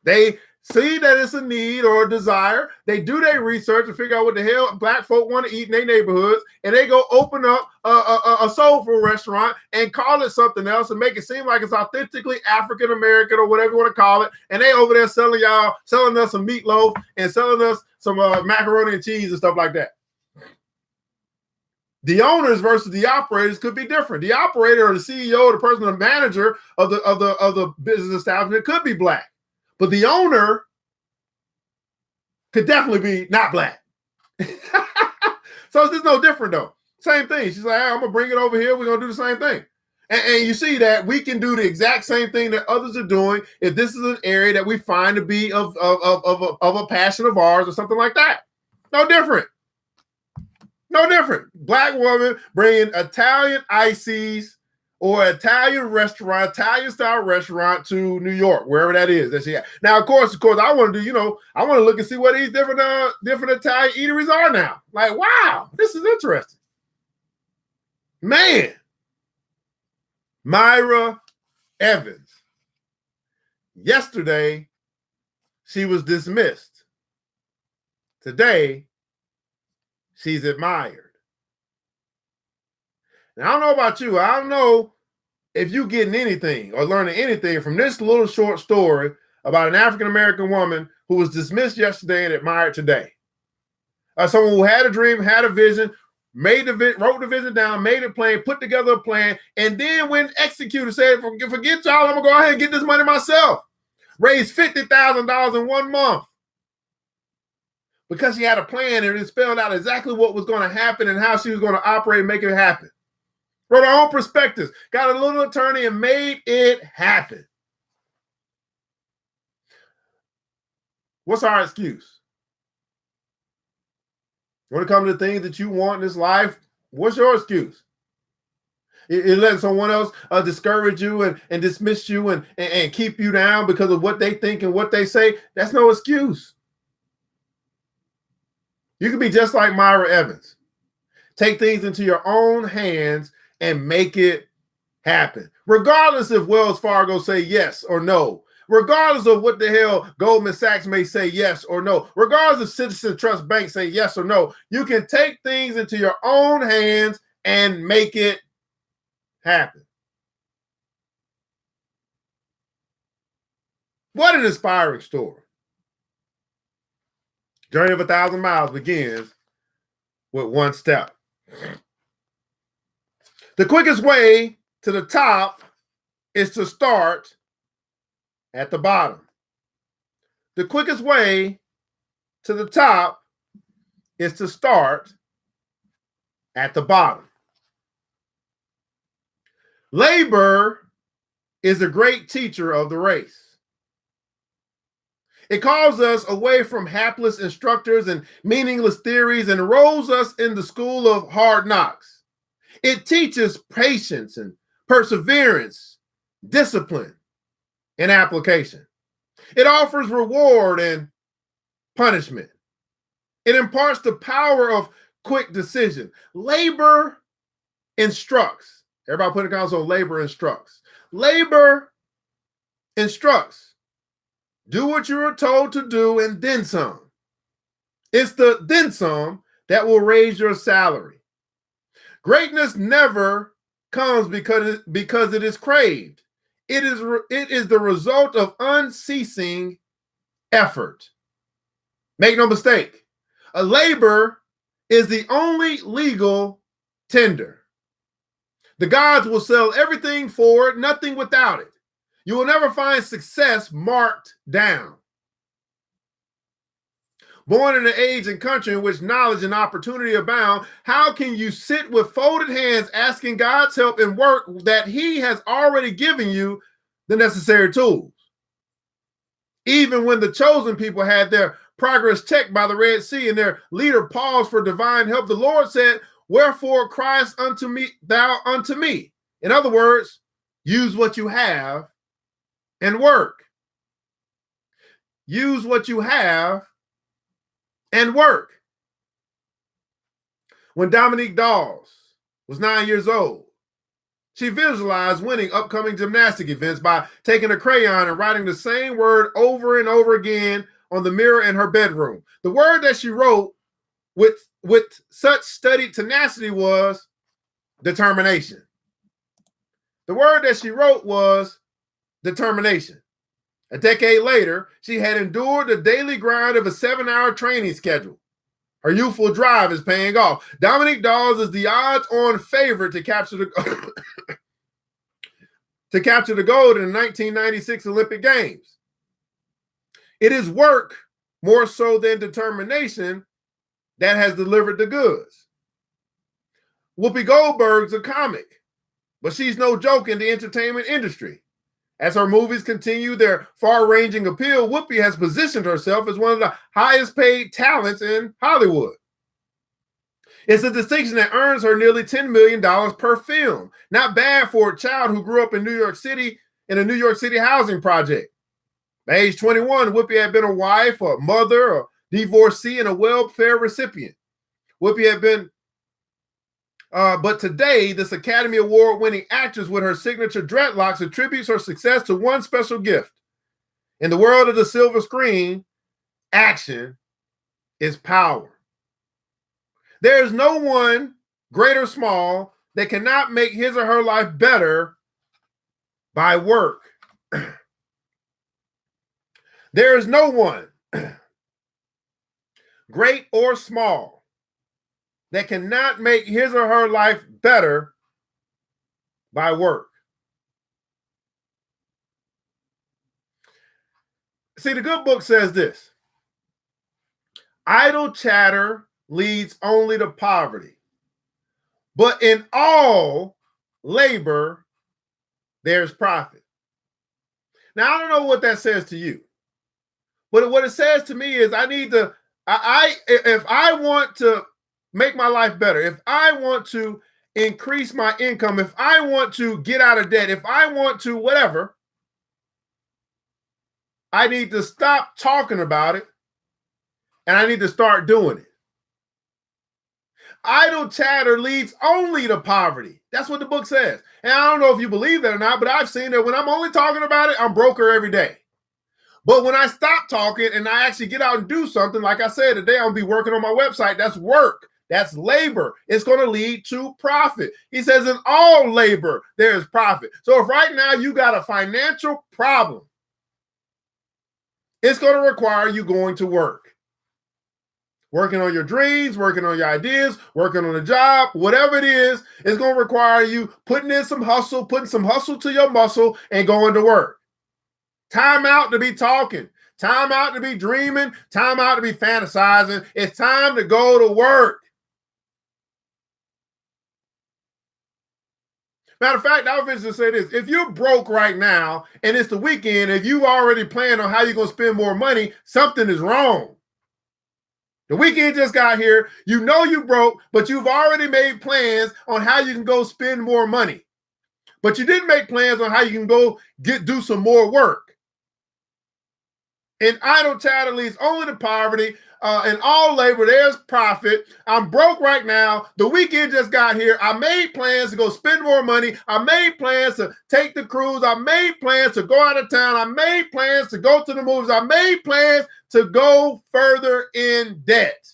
They see that it's a need or a desire. They do their research and figure out what the hell Black folk want to eat in their neighborhoods, and they go open up a soul food restaurant and call it something else and make it seem like it's authentically African American or whatever you want to call it. And they over there selling us some meatloaf and selling us some macaroni and cheese and stuff like that. The owners versus the operators could be different. The operator or the CEO or the person, the manager of the business establishment could be Black, but the owner could definitely be not Black. So it's just no different though. Same thing. She's like, hey, I'm gonna bring it over here. We're gonna do the same thing. And you see that we can do the exact same thing that others are doing if this is an area that we find to be of a passion of ours or something like that. No different. No different. Black woman bringing Italian ices or Italian style restaurant to New York, wherever that is that she at. Now, of course, I want to do, I want to look and see what these different Italian eateries are now. Like, wow, this is interesting. Man, Myra Evans. Yesterday, she was dismissed. Today, she's admired. Now, I don't know about you. I don't know if you're getting anything or learning anything from this little short story about an African-American woman who was dismissed yesterday and admired today. Someone who had a dream, had a vision, wrote the vision down, made it plain, put together a plan, and then when executed, said, forget y'all, I'm going to go ahead and get this money myself. Raised $50,000 in 1 month. Because she had a plan and it spelled out exactly what was going to happen and how she was going to operate and make it happen. Wrote her own perspectives, got a little attorney and made it happen. What's our excuse? When it comes to things that you want in this life, what's your excuse? It letting someone else discourage you and dismiss you and keep you down because of what they think and what they say. That's no excuse. You can be just like Myra Evans. Take things into your own hands and make it happen. Regardless if Wells Fargo say yes or no. regardless of what the hell Goldman Sachs may say yes or no, regardless of Citizen Trust Bank say yes or no, you can take things into your own hands and make it happen. What an inspiring story. Journey of 1,000 miles begins with one step. The quickest way to the top is to start at the bottom. The quickest way to the top is to start at the bottom. Labor is a great teacher of the race. It calls us away from hapless instructors and meaningless theories and rolls us in the school of hard knocks. It teaches patience and perseverance, discipline, and application. It offers reward and punishment. It imparts the power of quick decision. Labor instructs. Everybody put a console, labor instructs. Labor instructs. Do what you are told to do and then some. It's the then some that will raise your salary. Greatness never comes because it is craved. It is the result of unceasing effort. Make no mistake, a labor is the only legal tender. The gods will sell everything for it, nothing without it. You will never find success marked down. Born in an age and country in which knowledge and opportunity abound, how can you sit with folded hands asking God's help in work that He has already given you the necessary tools? Even when the chosen people had their progress checked by the Red Sea and their leader paused for divine help, the Lord said, "Wherefore criest unto me, thou unto me?" In other words, use what you have and work. Use what you have and work. When Dominique Dawes was 9 years old, she visualized winning upcoming gymnastic events by taking a crayon and writing the same word over and over again on the mirror in her bedroom. The word that she wrote with such studied tenacity was determination. The word that she wrote was determination. A decade later, she had endured the daily grind of a 7-hour training schedule. Her youthful drive is paying off. Dominique Dawes is the odds-on favorite to capture the gold in the 1996 Olympic Games. It is work more so than determination that has delivered the goods. Whoopi Goldberg's a comic, but she's no joke in the entertainment industry. As her movies continue their far-ranging appeal, Whoopi has positioned herself as one of the highest-paid talents in Hollywood. It's a distinction that earns her nearly $10 million per film. Not bad for a child who grew up in New York City in a New York City housing project. At age 21, Whoopi had been a wife, a mother, a divorcee, and a welfare recipient. Whoopi had been but today, this Academy Award-winning actress with her signature dreadlocks attributes her success to one special gift. In the world of the silver screen, action is power. There is no one, great or small, that cannot make his or her life better by work. There is no one, great or small, that cannot make his or her life better by work. See, the good book says this: idle chatter leads only to poverty, but in all labor, there's profit. Now, I don't know what that says to you, but what it says to me is if I want to make my life better, if I want to increase my income, if I want to get out of debt, if I want to whatever, I need to stop talking about it and I need to start doing it. Idle chatter leads only to poverty. That's what the book says. And I don't know if you believe that or not, but I've seen that when I'm only talking about it, I'm broker every day. But when I stop talking and I actually get out and do something, like I said, today I'll be working on my website. That's work. That's labor. It's going to lead to profit. He says in all labor, there is profit. So if right now you got a financial problem, it's going to require you going to work. Working on your dreams, working on your ideas, working on a job, whatever it is, it's going to require you putting in some hustle, putting some hustle to your muscle and going to work. Time out to be talking. Time out to be dreaming. Time out to be fantasizing. It's time to go to work. Matter of fact, I was going to say this. If you're broke right now and it's the weekend, if you already plan on how you're going to spend more money, something is wrong. The weekend just got here. You know you broke, but you've already made plans on how you can go spend more money. But you didn't make plans on how you can go do some more work. In idle chatter leads only to poverty. In all labor, there's profit. I'm broke right now. The weekend just got here. I made plans to go spend more money. I made plans to take the cruise. I made plans to go out of town. I made plans to go to the movies. I made plans to go further in debt.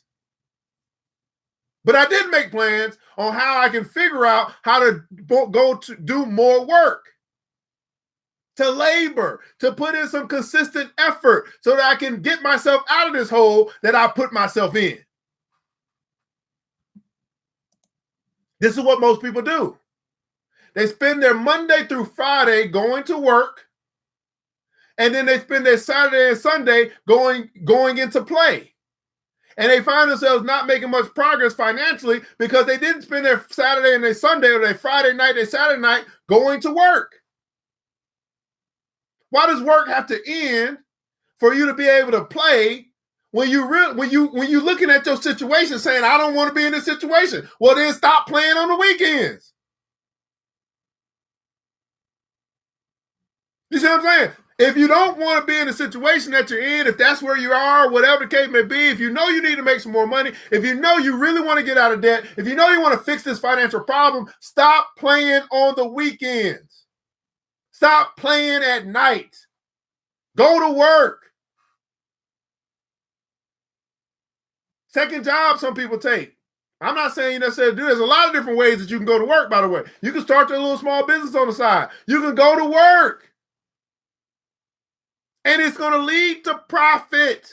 But I didn't make plans on how I can figure out how to go to do more work. To labor, to put in some consistent effort so that I can get myself out of this hole that I put myself in. This is what most people do. They spend their Monday through Friday going to work, and then they spend their Saturday and Sunday going into play. And they find themselves not making much progress financially because they didn't spend their Saturday and their Sunday or their Friday night, their Saturday night going to work. Why does work have to end for you to be able to play when you're looking at your situation saying, I don't want to be in this situation? Well, then stop playing on the weekends. You see what I'm saying? If you don't want to be in the situation that you're in, if that's where you are, whatever the case may be, if you know you need to make some more money, if you know you really want to get out of debt, if you know you want to fix this financial problem, stop playing on the weekends. Stop playing at night. Go to work. Second job some people take. I'm not saying you necessarily do. There's a lot of different ways that you can go to work, by the way. You can start your little small business on the side. You can go to work. And it's going to lead to profit.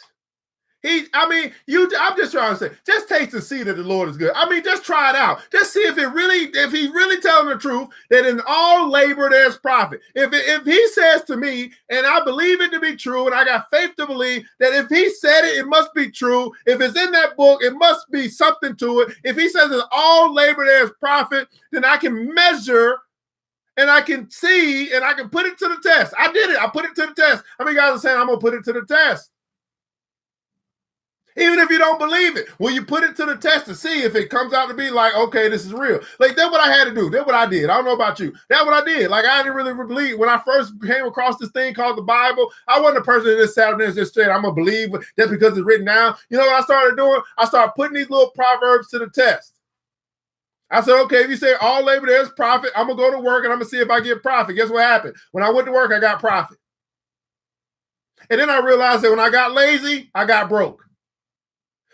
I'm just trying to say, just taste and see that the Lord is good. Just try it out. Just see if he's really telling the truth that in all labor there's profit. If he says to me, and I believe it to be true, and I got faith to believe that if he said it, it must be true. If it's in that book, it must be something to it. If he says in all labor there's profit, then I can measure and I can see and I can put it to the test. I did it. I put it to the test. How many guys are saying I'm going to put it to the test? Even if you don't believe it, will you put it to the test to see if it comes out to be like, okay, this is real? Like, that's what I had to do. That's what I did. I don't know about you. That's what I did. Like, I didn't really believe. When I first came across this thing called the Bible, I wasn't a person that just sat there and just said, I'm going to believe just because it's written down. You know what I started doing? I started putting these little proverbs to the test. I said, okay, if you say all labor there's profit, I'm going to go to work and I'm going to see if I get profit. Guess what happened? When I went to work, I got profit. And then I realized that when I got lazy, I got broke.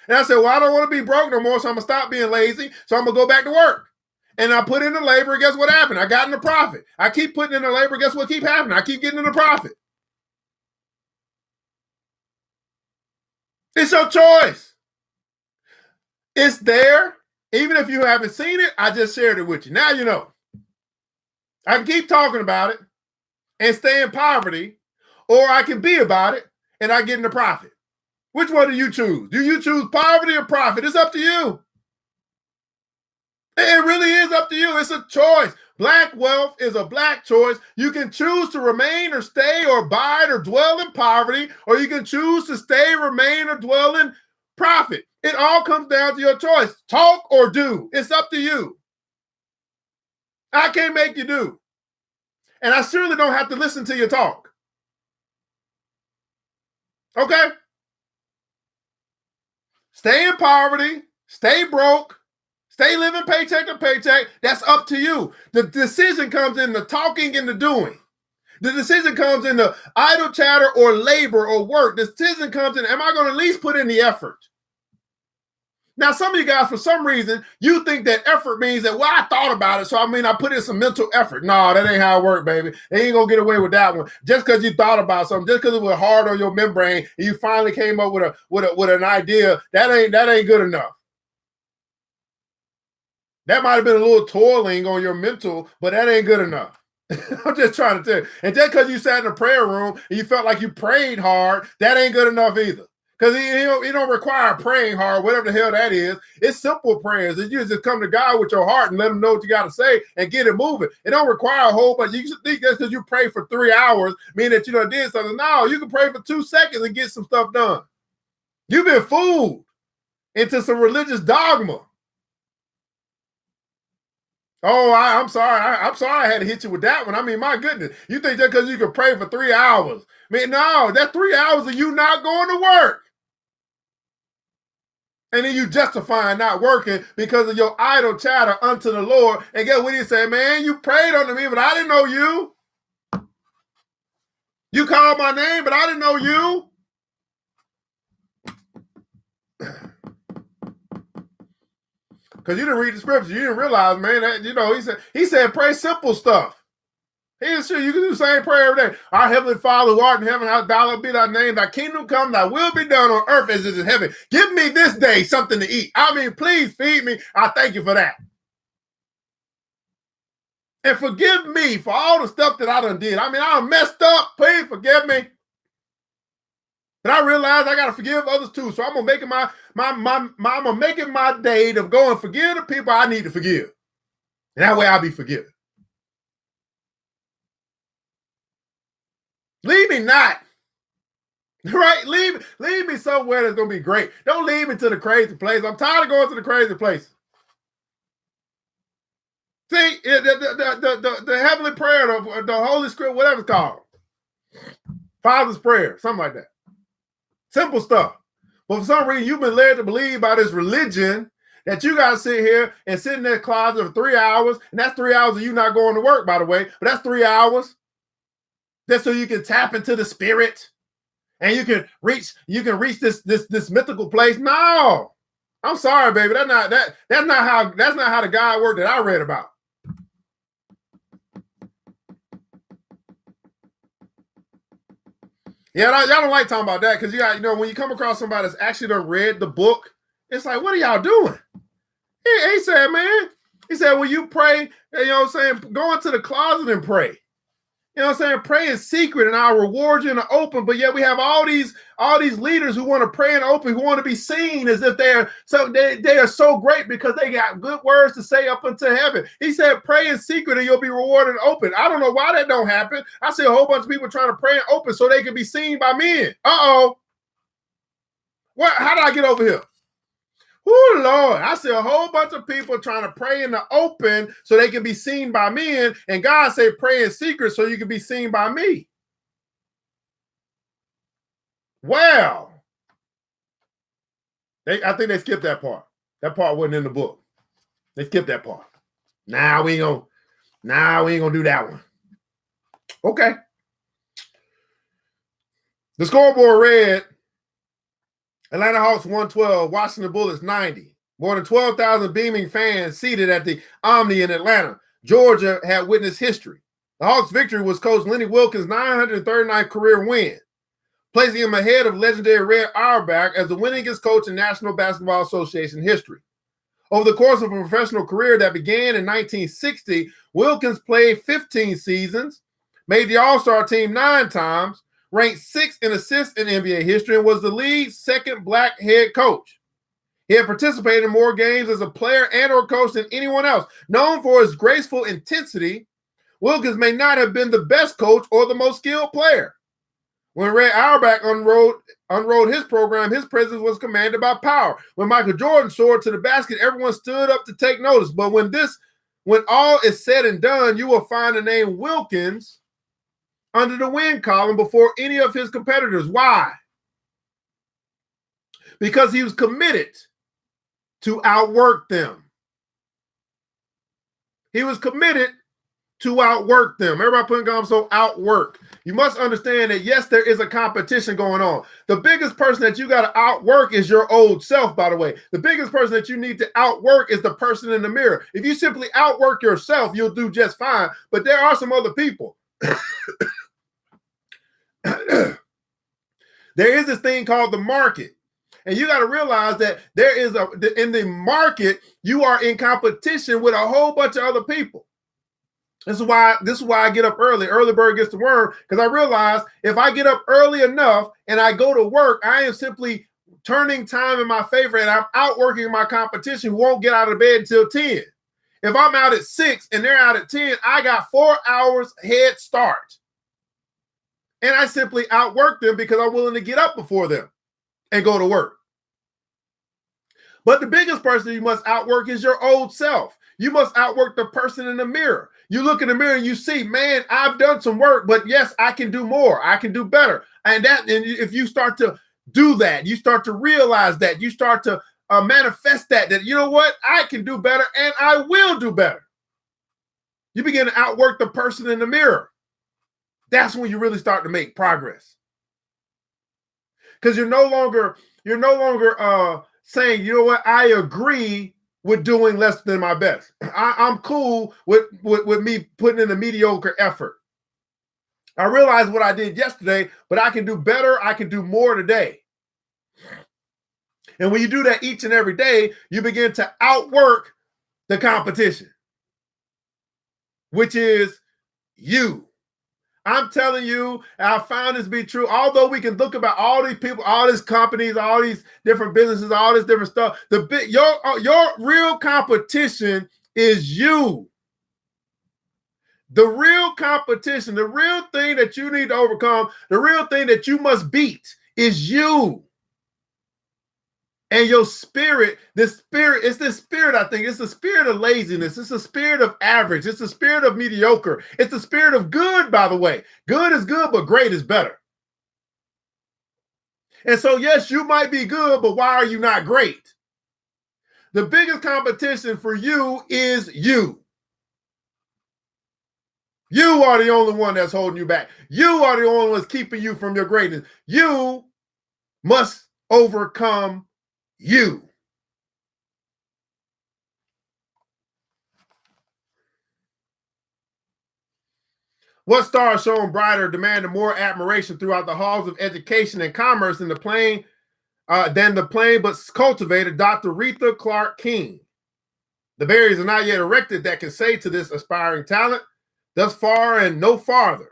And I said, well, I don't want to be broke no more, so I'm going to stop being lazy. So I'm going to go back to work. And I put in the labor, and guess what happened? I got in the profit. I keep putting in the labor, guess what keep happening? I keep getting in the profit. It's your choice. It's there. Even if you haven't seen it, I just shared it with you. Now you know. I can keep talking about it and stay in poverty, or I can be about it and I get in the profit. Which one do you choose? Do you choose poverty or profit? It's up to you. It really is up to you. It's a choice. Black wealth is a black choice. You can choose to remain or stay or abide or dwell in poverty, or you can choose to stay, remain, or dwell in profit. It all comes down to your choice. Talk or do. It's up to you. I can't make you do. And I surely don't have to listen to your talk. Okay? Stay in poverty, stay broke, stay living paycheck to paycheck. That's up to you. The decision comes in the talking and the doing. The decision comes in the idle chatter or labor or work. The decision comes in, am I going to at least put in the effort? Now, some of you guys, for some reason, you think that effort means that, well, I thought about it, so I put in some mental effort. No, that ain't how it works, baby. They ain't going to get away with that one. Just because you thought about something, just because it was hard on your membrane, and you finally came up with an idea, that ain't good enough. That might have been a little toiling on your mental, but that ain't good enough. I'm just trying to tell you. And just because you sat in a prayer room and you felt like you prayed hard, that ain't good enough either. Because it don't require praying hard, whatever the hell that is. It's simple prayers. It's you just come to God with your heart and let him know what you got to say and get it moving. It don't require a whole bunch. You think that's because you pray for 3 hours, mean that you done did something. No, you can pray for 2 seconds and get some stuff done. You've been fooled into some religious dogma. Oh, I'm sorry. I'm sorry I had to hit you with that one. I mean, my goodness. You think just because you can pray for 3 hours. I mean, no, that's 3 hours of you not going to work. And then you justifying not working because of your idle chatter unto the Lord. And guess what he said, man, you prayed unto me, but I didn't know you. You called my name, but I didn't know you. Because you didn't read the scripture. You didn't realize, man, that, he said, pray simple stuff. He is sure you can do the same prayer every day. Our Heavenly Father who art in heaven, hallowed be thy name, thy kingdom come, thy will be done on earth as it is in heaven. Give me this day something to eat. I mean, please feed me. I thank you for that. And forgive me for all the stuff that I done did. I mean, I done messed up. Please forgive me. And I realized I got to forgive others too. So I'm gonna make it I'm gonna make it my day to go and forgive the people I need to forgive. And that way I'll be forgiven. Leave me not. Right? Leave me somewhere that's gonna be great. Don't leave me to the crazy place. I'm tired of going to the crazy place. See, the heavenly prayer, the Holy Script, whatever it's called. Father's prayer, something like that. Simple stuff. But for some reason, you've been led to believe by this religion that you got to sit here and sit in that closet for 3 hours. And that's 3 hours of you not going to work, by the way. But that's 3 hours. That's so you can tap into the spirit and you can reach this mythical place. No, I'm sorry, baby. That's not how the God worked that I read about. Yeah, y'all don't like talking about that because when you come across somebody that's actually done read the book, it's like, what are y'all doing? He said, man, when you pray, you know what I'm saying, go into the closet and pray. You know what I'm saying? Pray in secret and I'll reward you in the open. But yet we have all these leaders who want to pray in the open, who want to be seen as if they are so great because they got good words to say up into heaven. He said, pray in secret and you'll be rewarded in open. I don't know why that don't happen. I see a whole bunch of people trying to pray in open so they can be seen by men. Uh-oh. How did I get over here? Oh, Lord, I see a whole bunch of people trying to pray in the open so they can be seen by men. And God said, pray in secret so you can be seen by me. Well, I think they skipped that part. That part wasn't in the book. They skipped that part. We ain't gonna do that one. Okay. The scoreboard read, Atlanta Hawks 112, Washington Bullets 90. More than 12,000 beaming fans seated at the Omni in Atlanta. Georgia had witnessed history. The Hawks' victory was Coach Lenny Wilkins' 939th career win, placing him ahead of legendary Red Auerbach as the winningest coach in National Basketball Association history. Over the course of a professional career that began in 1960, Wilkins played 15 seasons, made the All-Star team 9 times, ranked 6th in assists in NBA history, and was the league's second black head coach. He had participated in more games as a player and or coach than anyone else. Known for his graceful intensity, Wilkins may not have been the best coach or the most skilled player. When Ray Auerbach unrolled his program, his presence was commanded by power. When Michael Jordan soared to the basket, everyone stood up to take notice. But when all is said and done, you will find the name Wilkins under the win column before any of his competitors. Why? Because he was committed to outwork them. He was committed to outwork them. Everybody put in comments, so outwork. You must understand that, yes, there is a competition going on. The biggest person that you got to outwork is your old self, by the way. The biggest person that you need to outwork is the person in the mirror. If you simply outwork yourself, you'll do just fine. But there are some other people. There is this thing called the market. And you got to realize that there is in the market, you are in competition with a whole bunch of other people. This is why I get up early. Early bird gets the worm, because I realize if I get up early enough and I go to work, I am simply turning time in my favor, and I'm outworking my competition who won't get out of bed until 10. If I'm out at 6 and they're out at 10, I got 4 hours head start. And I simply outwork them because I'm willing to get up before them and go to work. But the biggest person you must outwork is your old self. You must outwork the person in the mirror. You look in the mirror and you see, man, I've done some work, but yes, I can do more. I can do better. And if you start to do that, you start to realize that, you start to manifest that, you know what, I can do better and I will do better. You begin to outwork the person in the mirror. That's when you really start to make progress. Because you're no longer saying, you know what, I agree with doing less than my best. I'm cool with me putting in a mediocre effort. I realized what I did yesterday, but I can do better. I can do more today. And when you do that each and every day, you begin to outwork the competition, which is you. I'm telling you, I found this to be true. Although we can look about all these people, all these companies, all these different businesses, all this different stuff, your real competition is you. The real competition, the real thing that you need to overcome, the real thing that you must beat is you. And your spirit, it's this spirit, I think. It's the spirit of laziness. It's the spirit of average. It's the spirit of mediocre. It's the spirit of good, by the way. Good is good, but great is better. And so, yes, you might be good, but why are you not great? The biggest competition for you is you. You are the only one that's holding you back. You are the only one that's keeping you from your greatness. You must overcome you. What star shone brighter, demanded more admiration throughout the halls of education and commerce than the plain, but cultivated Dr. Retha Clark King? The barriers are not yet erected that can say to this aspiring talent, thus far and no farther.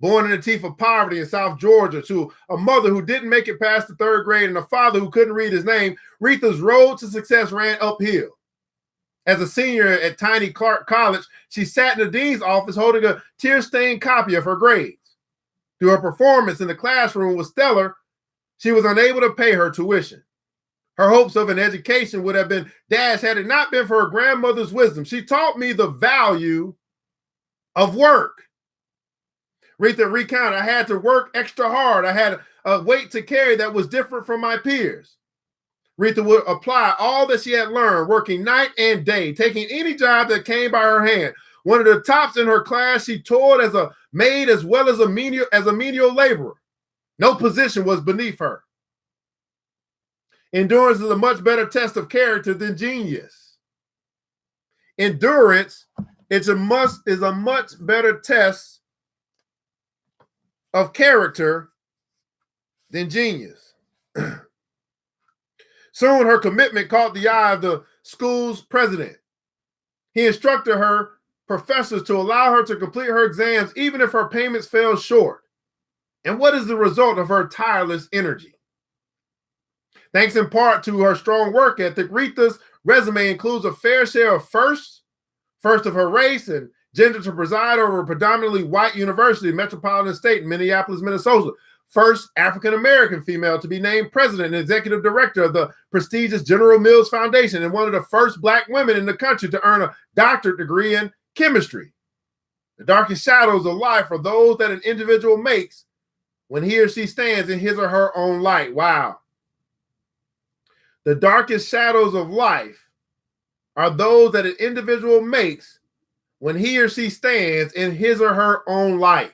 Born in the teeth of poverty in South Georgia to a mother who didn't make it past the 3rd grade and a father who couldn't read his name, Retha's road to success ran uphill. As a senior at Tiny Clark College, she sat in the dean's office holding a tear-stained copy of her grades. Through her performance in the classroom was stellar, she was unable to pay her tuition. Her hopes of an education would have been dashed had it not been for her grandmother's wisdom. She taught me the value of work. Retha recounted, I had to work extra hard. I had a weight to carry that was different from my peers. Retha would apply all that she had learned, working night and day, taking any job that came by her hand. One of the tops in her class, she toiled as a maid as well as a menial laborer. No position was beneath her. Endurance is a much better test of character than genius. Endurance is a much better test of character than genius. Soon her commitment caught the eye of the school's president. He instructed her professors to allow her to complete her exams even if her payments fell short. And what is the result of her tireless energy? Thanks in part to her strong work ethic, Retha's resume includes a fair share of first of her race and gender to preside over a predominantly white university, metropolitan state in Minneapolis, Minnesota. First African-American female to be named president and executive director of the prestigious General Mills Foundation, and one of the first Black women in the country to earn a doctorate degree in chemistry. The darkest shadows of life are those that an individual makes when he or she stands in his or her own light. Wow. The darkest shadows of life are those that an individual makes when he or she stands in his or her own light.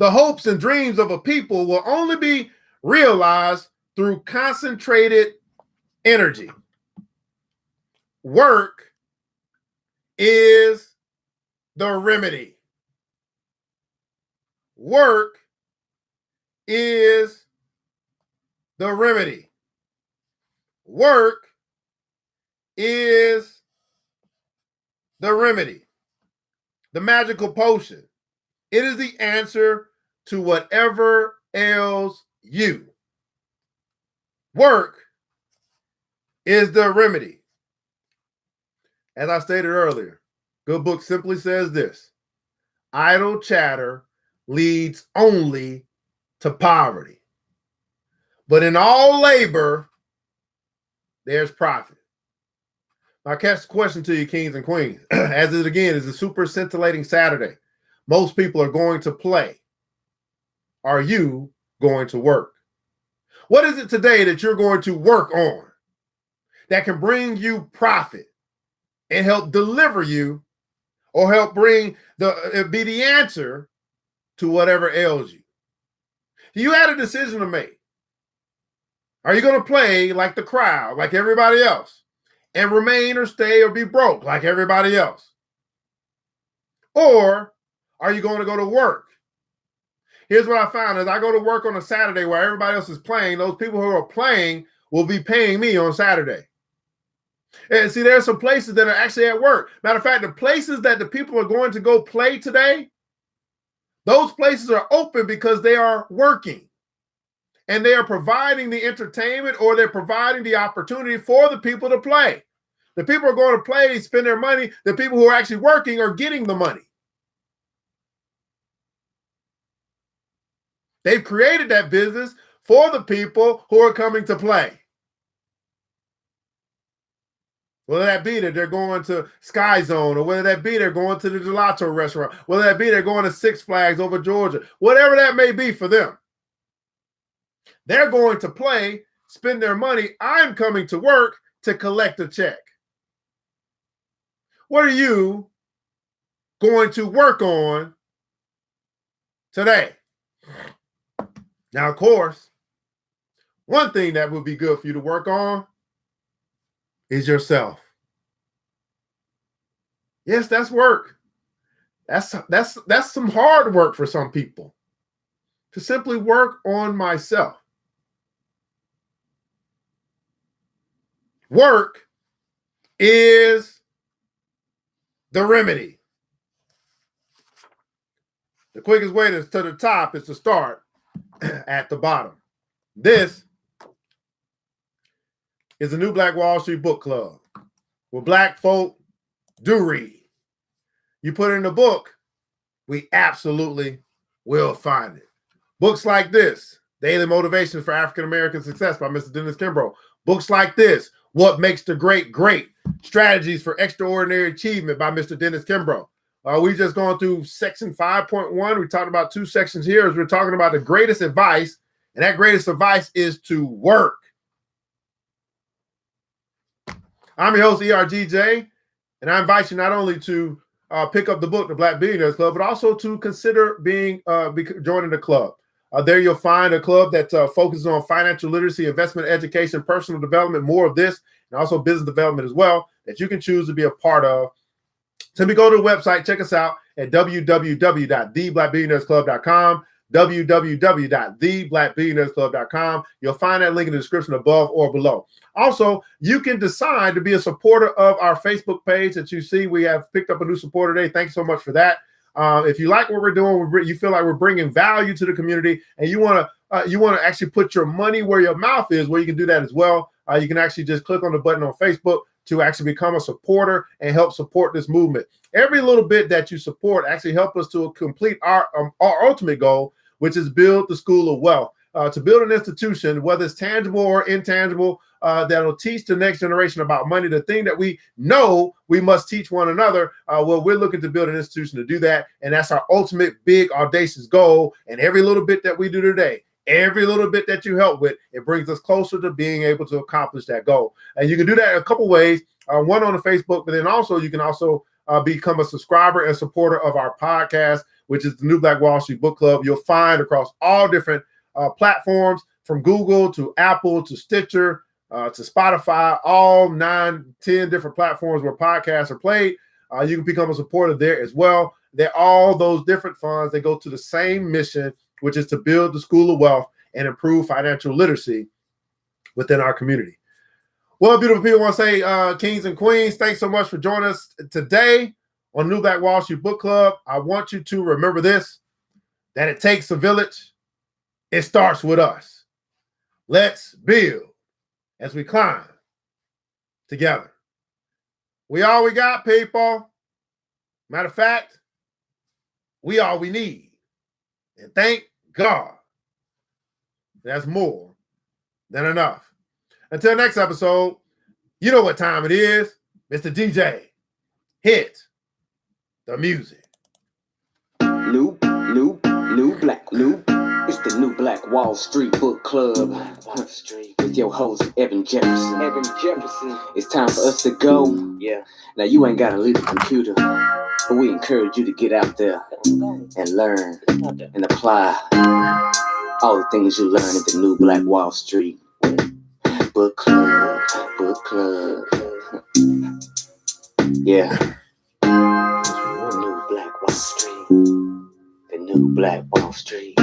The hopes and dreams of a people will only be realized through concentrated energy. Work is the remedy. Work is the remedy. Work is the remedy. The magical potion. It is the answer to whatever ails you. Work is the remedy. As I stated earlier, good book simply says this: idle chatter leads only to poverty. But in all labor, there's profit. I catch the question to you, kings and queens, as it again is a super scintillating Saturday. Most people are going to play. Are you going to work? What is it today that you're going to work on that can bring you profit and help deliver you, or help be the answer to whatever ails you? You had a decision to make. Are you going to play like the crowd, like everybody else, and remain or stay or be broke like everybody else? Or are you going to go to work? Here's what I found: as I go to work on a Saturday where everybody else is playing, those people who are playing will be paying me on Saturday. And see, there's some places that are actually at work. Matter of fact, the places that the people are going to go play today, those places are open because they are working. And they are providing the entertainment, or they're providing the opportunity for the people to play. The people are going to play, spend their money. The people who are actually working are getting the money. They've created that business for the people who are coming to play. Whether that be that they're going to Sky Zone, or whether that be they're going to the gelato restaurant, whether that be they're going to Six Flags over Georgia, whatever that may be for them. They're going to play, spend their money. I'm coming to work to collect a check. What are you going to work on today? Now, of course, one thing that would be good for you to work on is yourself. Yes, that's work. That's some hard work for some people, to simply work on myself. Work is the remedy. The quickest way to the top is to start at the bottom. This is the New Black Wall Street Book Club, where Black folk do read. You put it in the book, we absolutely will find it. Books like this, Daily Motivation for African American Success by Mr. Dennis Kimbro. Books like this, What Makes the Great Great? Strategies for Extraordinary Achievement by Mr. Dennis Kimbro. We've just gone through section 5.1. We talked about two sections here as we're talking about the greatest advice, and that greatest advice is to work. I'm your host, ERGJ, and I invite you not only to pick up the book, The Black Billionaires Club, but also to consider joining the club. There you'll find a club that focuses on financial literacy, investment education, personal development, more of this, and also business development as well, that you can choose to be a part of. Simply go to the website, check us out at www.theblackbillionairesclub.com, www.theblackbillionairesclub.com. You'll find that link in the description above or below. Also, you can decide to be a supporter of our Facebook page that you see. We have picked up a new supporter today. Thanks so much for that. If you like what we're doing, you feel like we're bringing value to the community, and you want to actually put your money where your mouth is, well, you can do that as well. You can actually just click on the button on Facebook to actually become a supporter and help support this movement. Every little bit that you support actually helps us to complete our ultimate goal, which is build the school of wealth, to build an institution, whether it's tangible or intangible, that'll teach the next generation about money, the thing that we know we must teach one another. Well, we're looking to build an institution to do that, and that's our ultimate big, audacious goal. And every little bit that we do today, every little bit that you help with, it brings us closer to being able to accomplish that goal. And you can do that a couple ways. One on the Facebook, but then also you can also become a subscriber and supporter of our podcast, which is the New Black Wall Street Book Club. You'll find across all different platforms, from Google to Apple to Stitcher to Spotify, all 9, 10 different platforms where podcasts are played. You can become a supporter there as well. They're all those different funds. They go to the same mission, which is to build the school of wealth and improve financial literacy within our community. Well, beautiful people, I want to say, kings and queens, thanks so much for joining us today on New Black Wall Street Book Club. I want you to remember this, that it takes a village. It starts with us. Let's build as we climb together. We all we got, people. Matter of fact, we all we need. And thank God, that's more than enough. Until next episode, you know what time it is. Mr. DJ, hit the music. New black. It's the New Black Wall Street Book Club. With your host, Evan Jefferson. It's time for us to go. Yeah. Now, you ain't got to leave the computer, but we encourage you to get out there and learn and apply all the things you learn at the New Black Wall Street Book Club. Yeah. New Black Wall Street. The New Black Wall Street.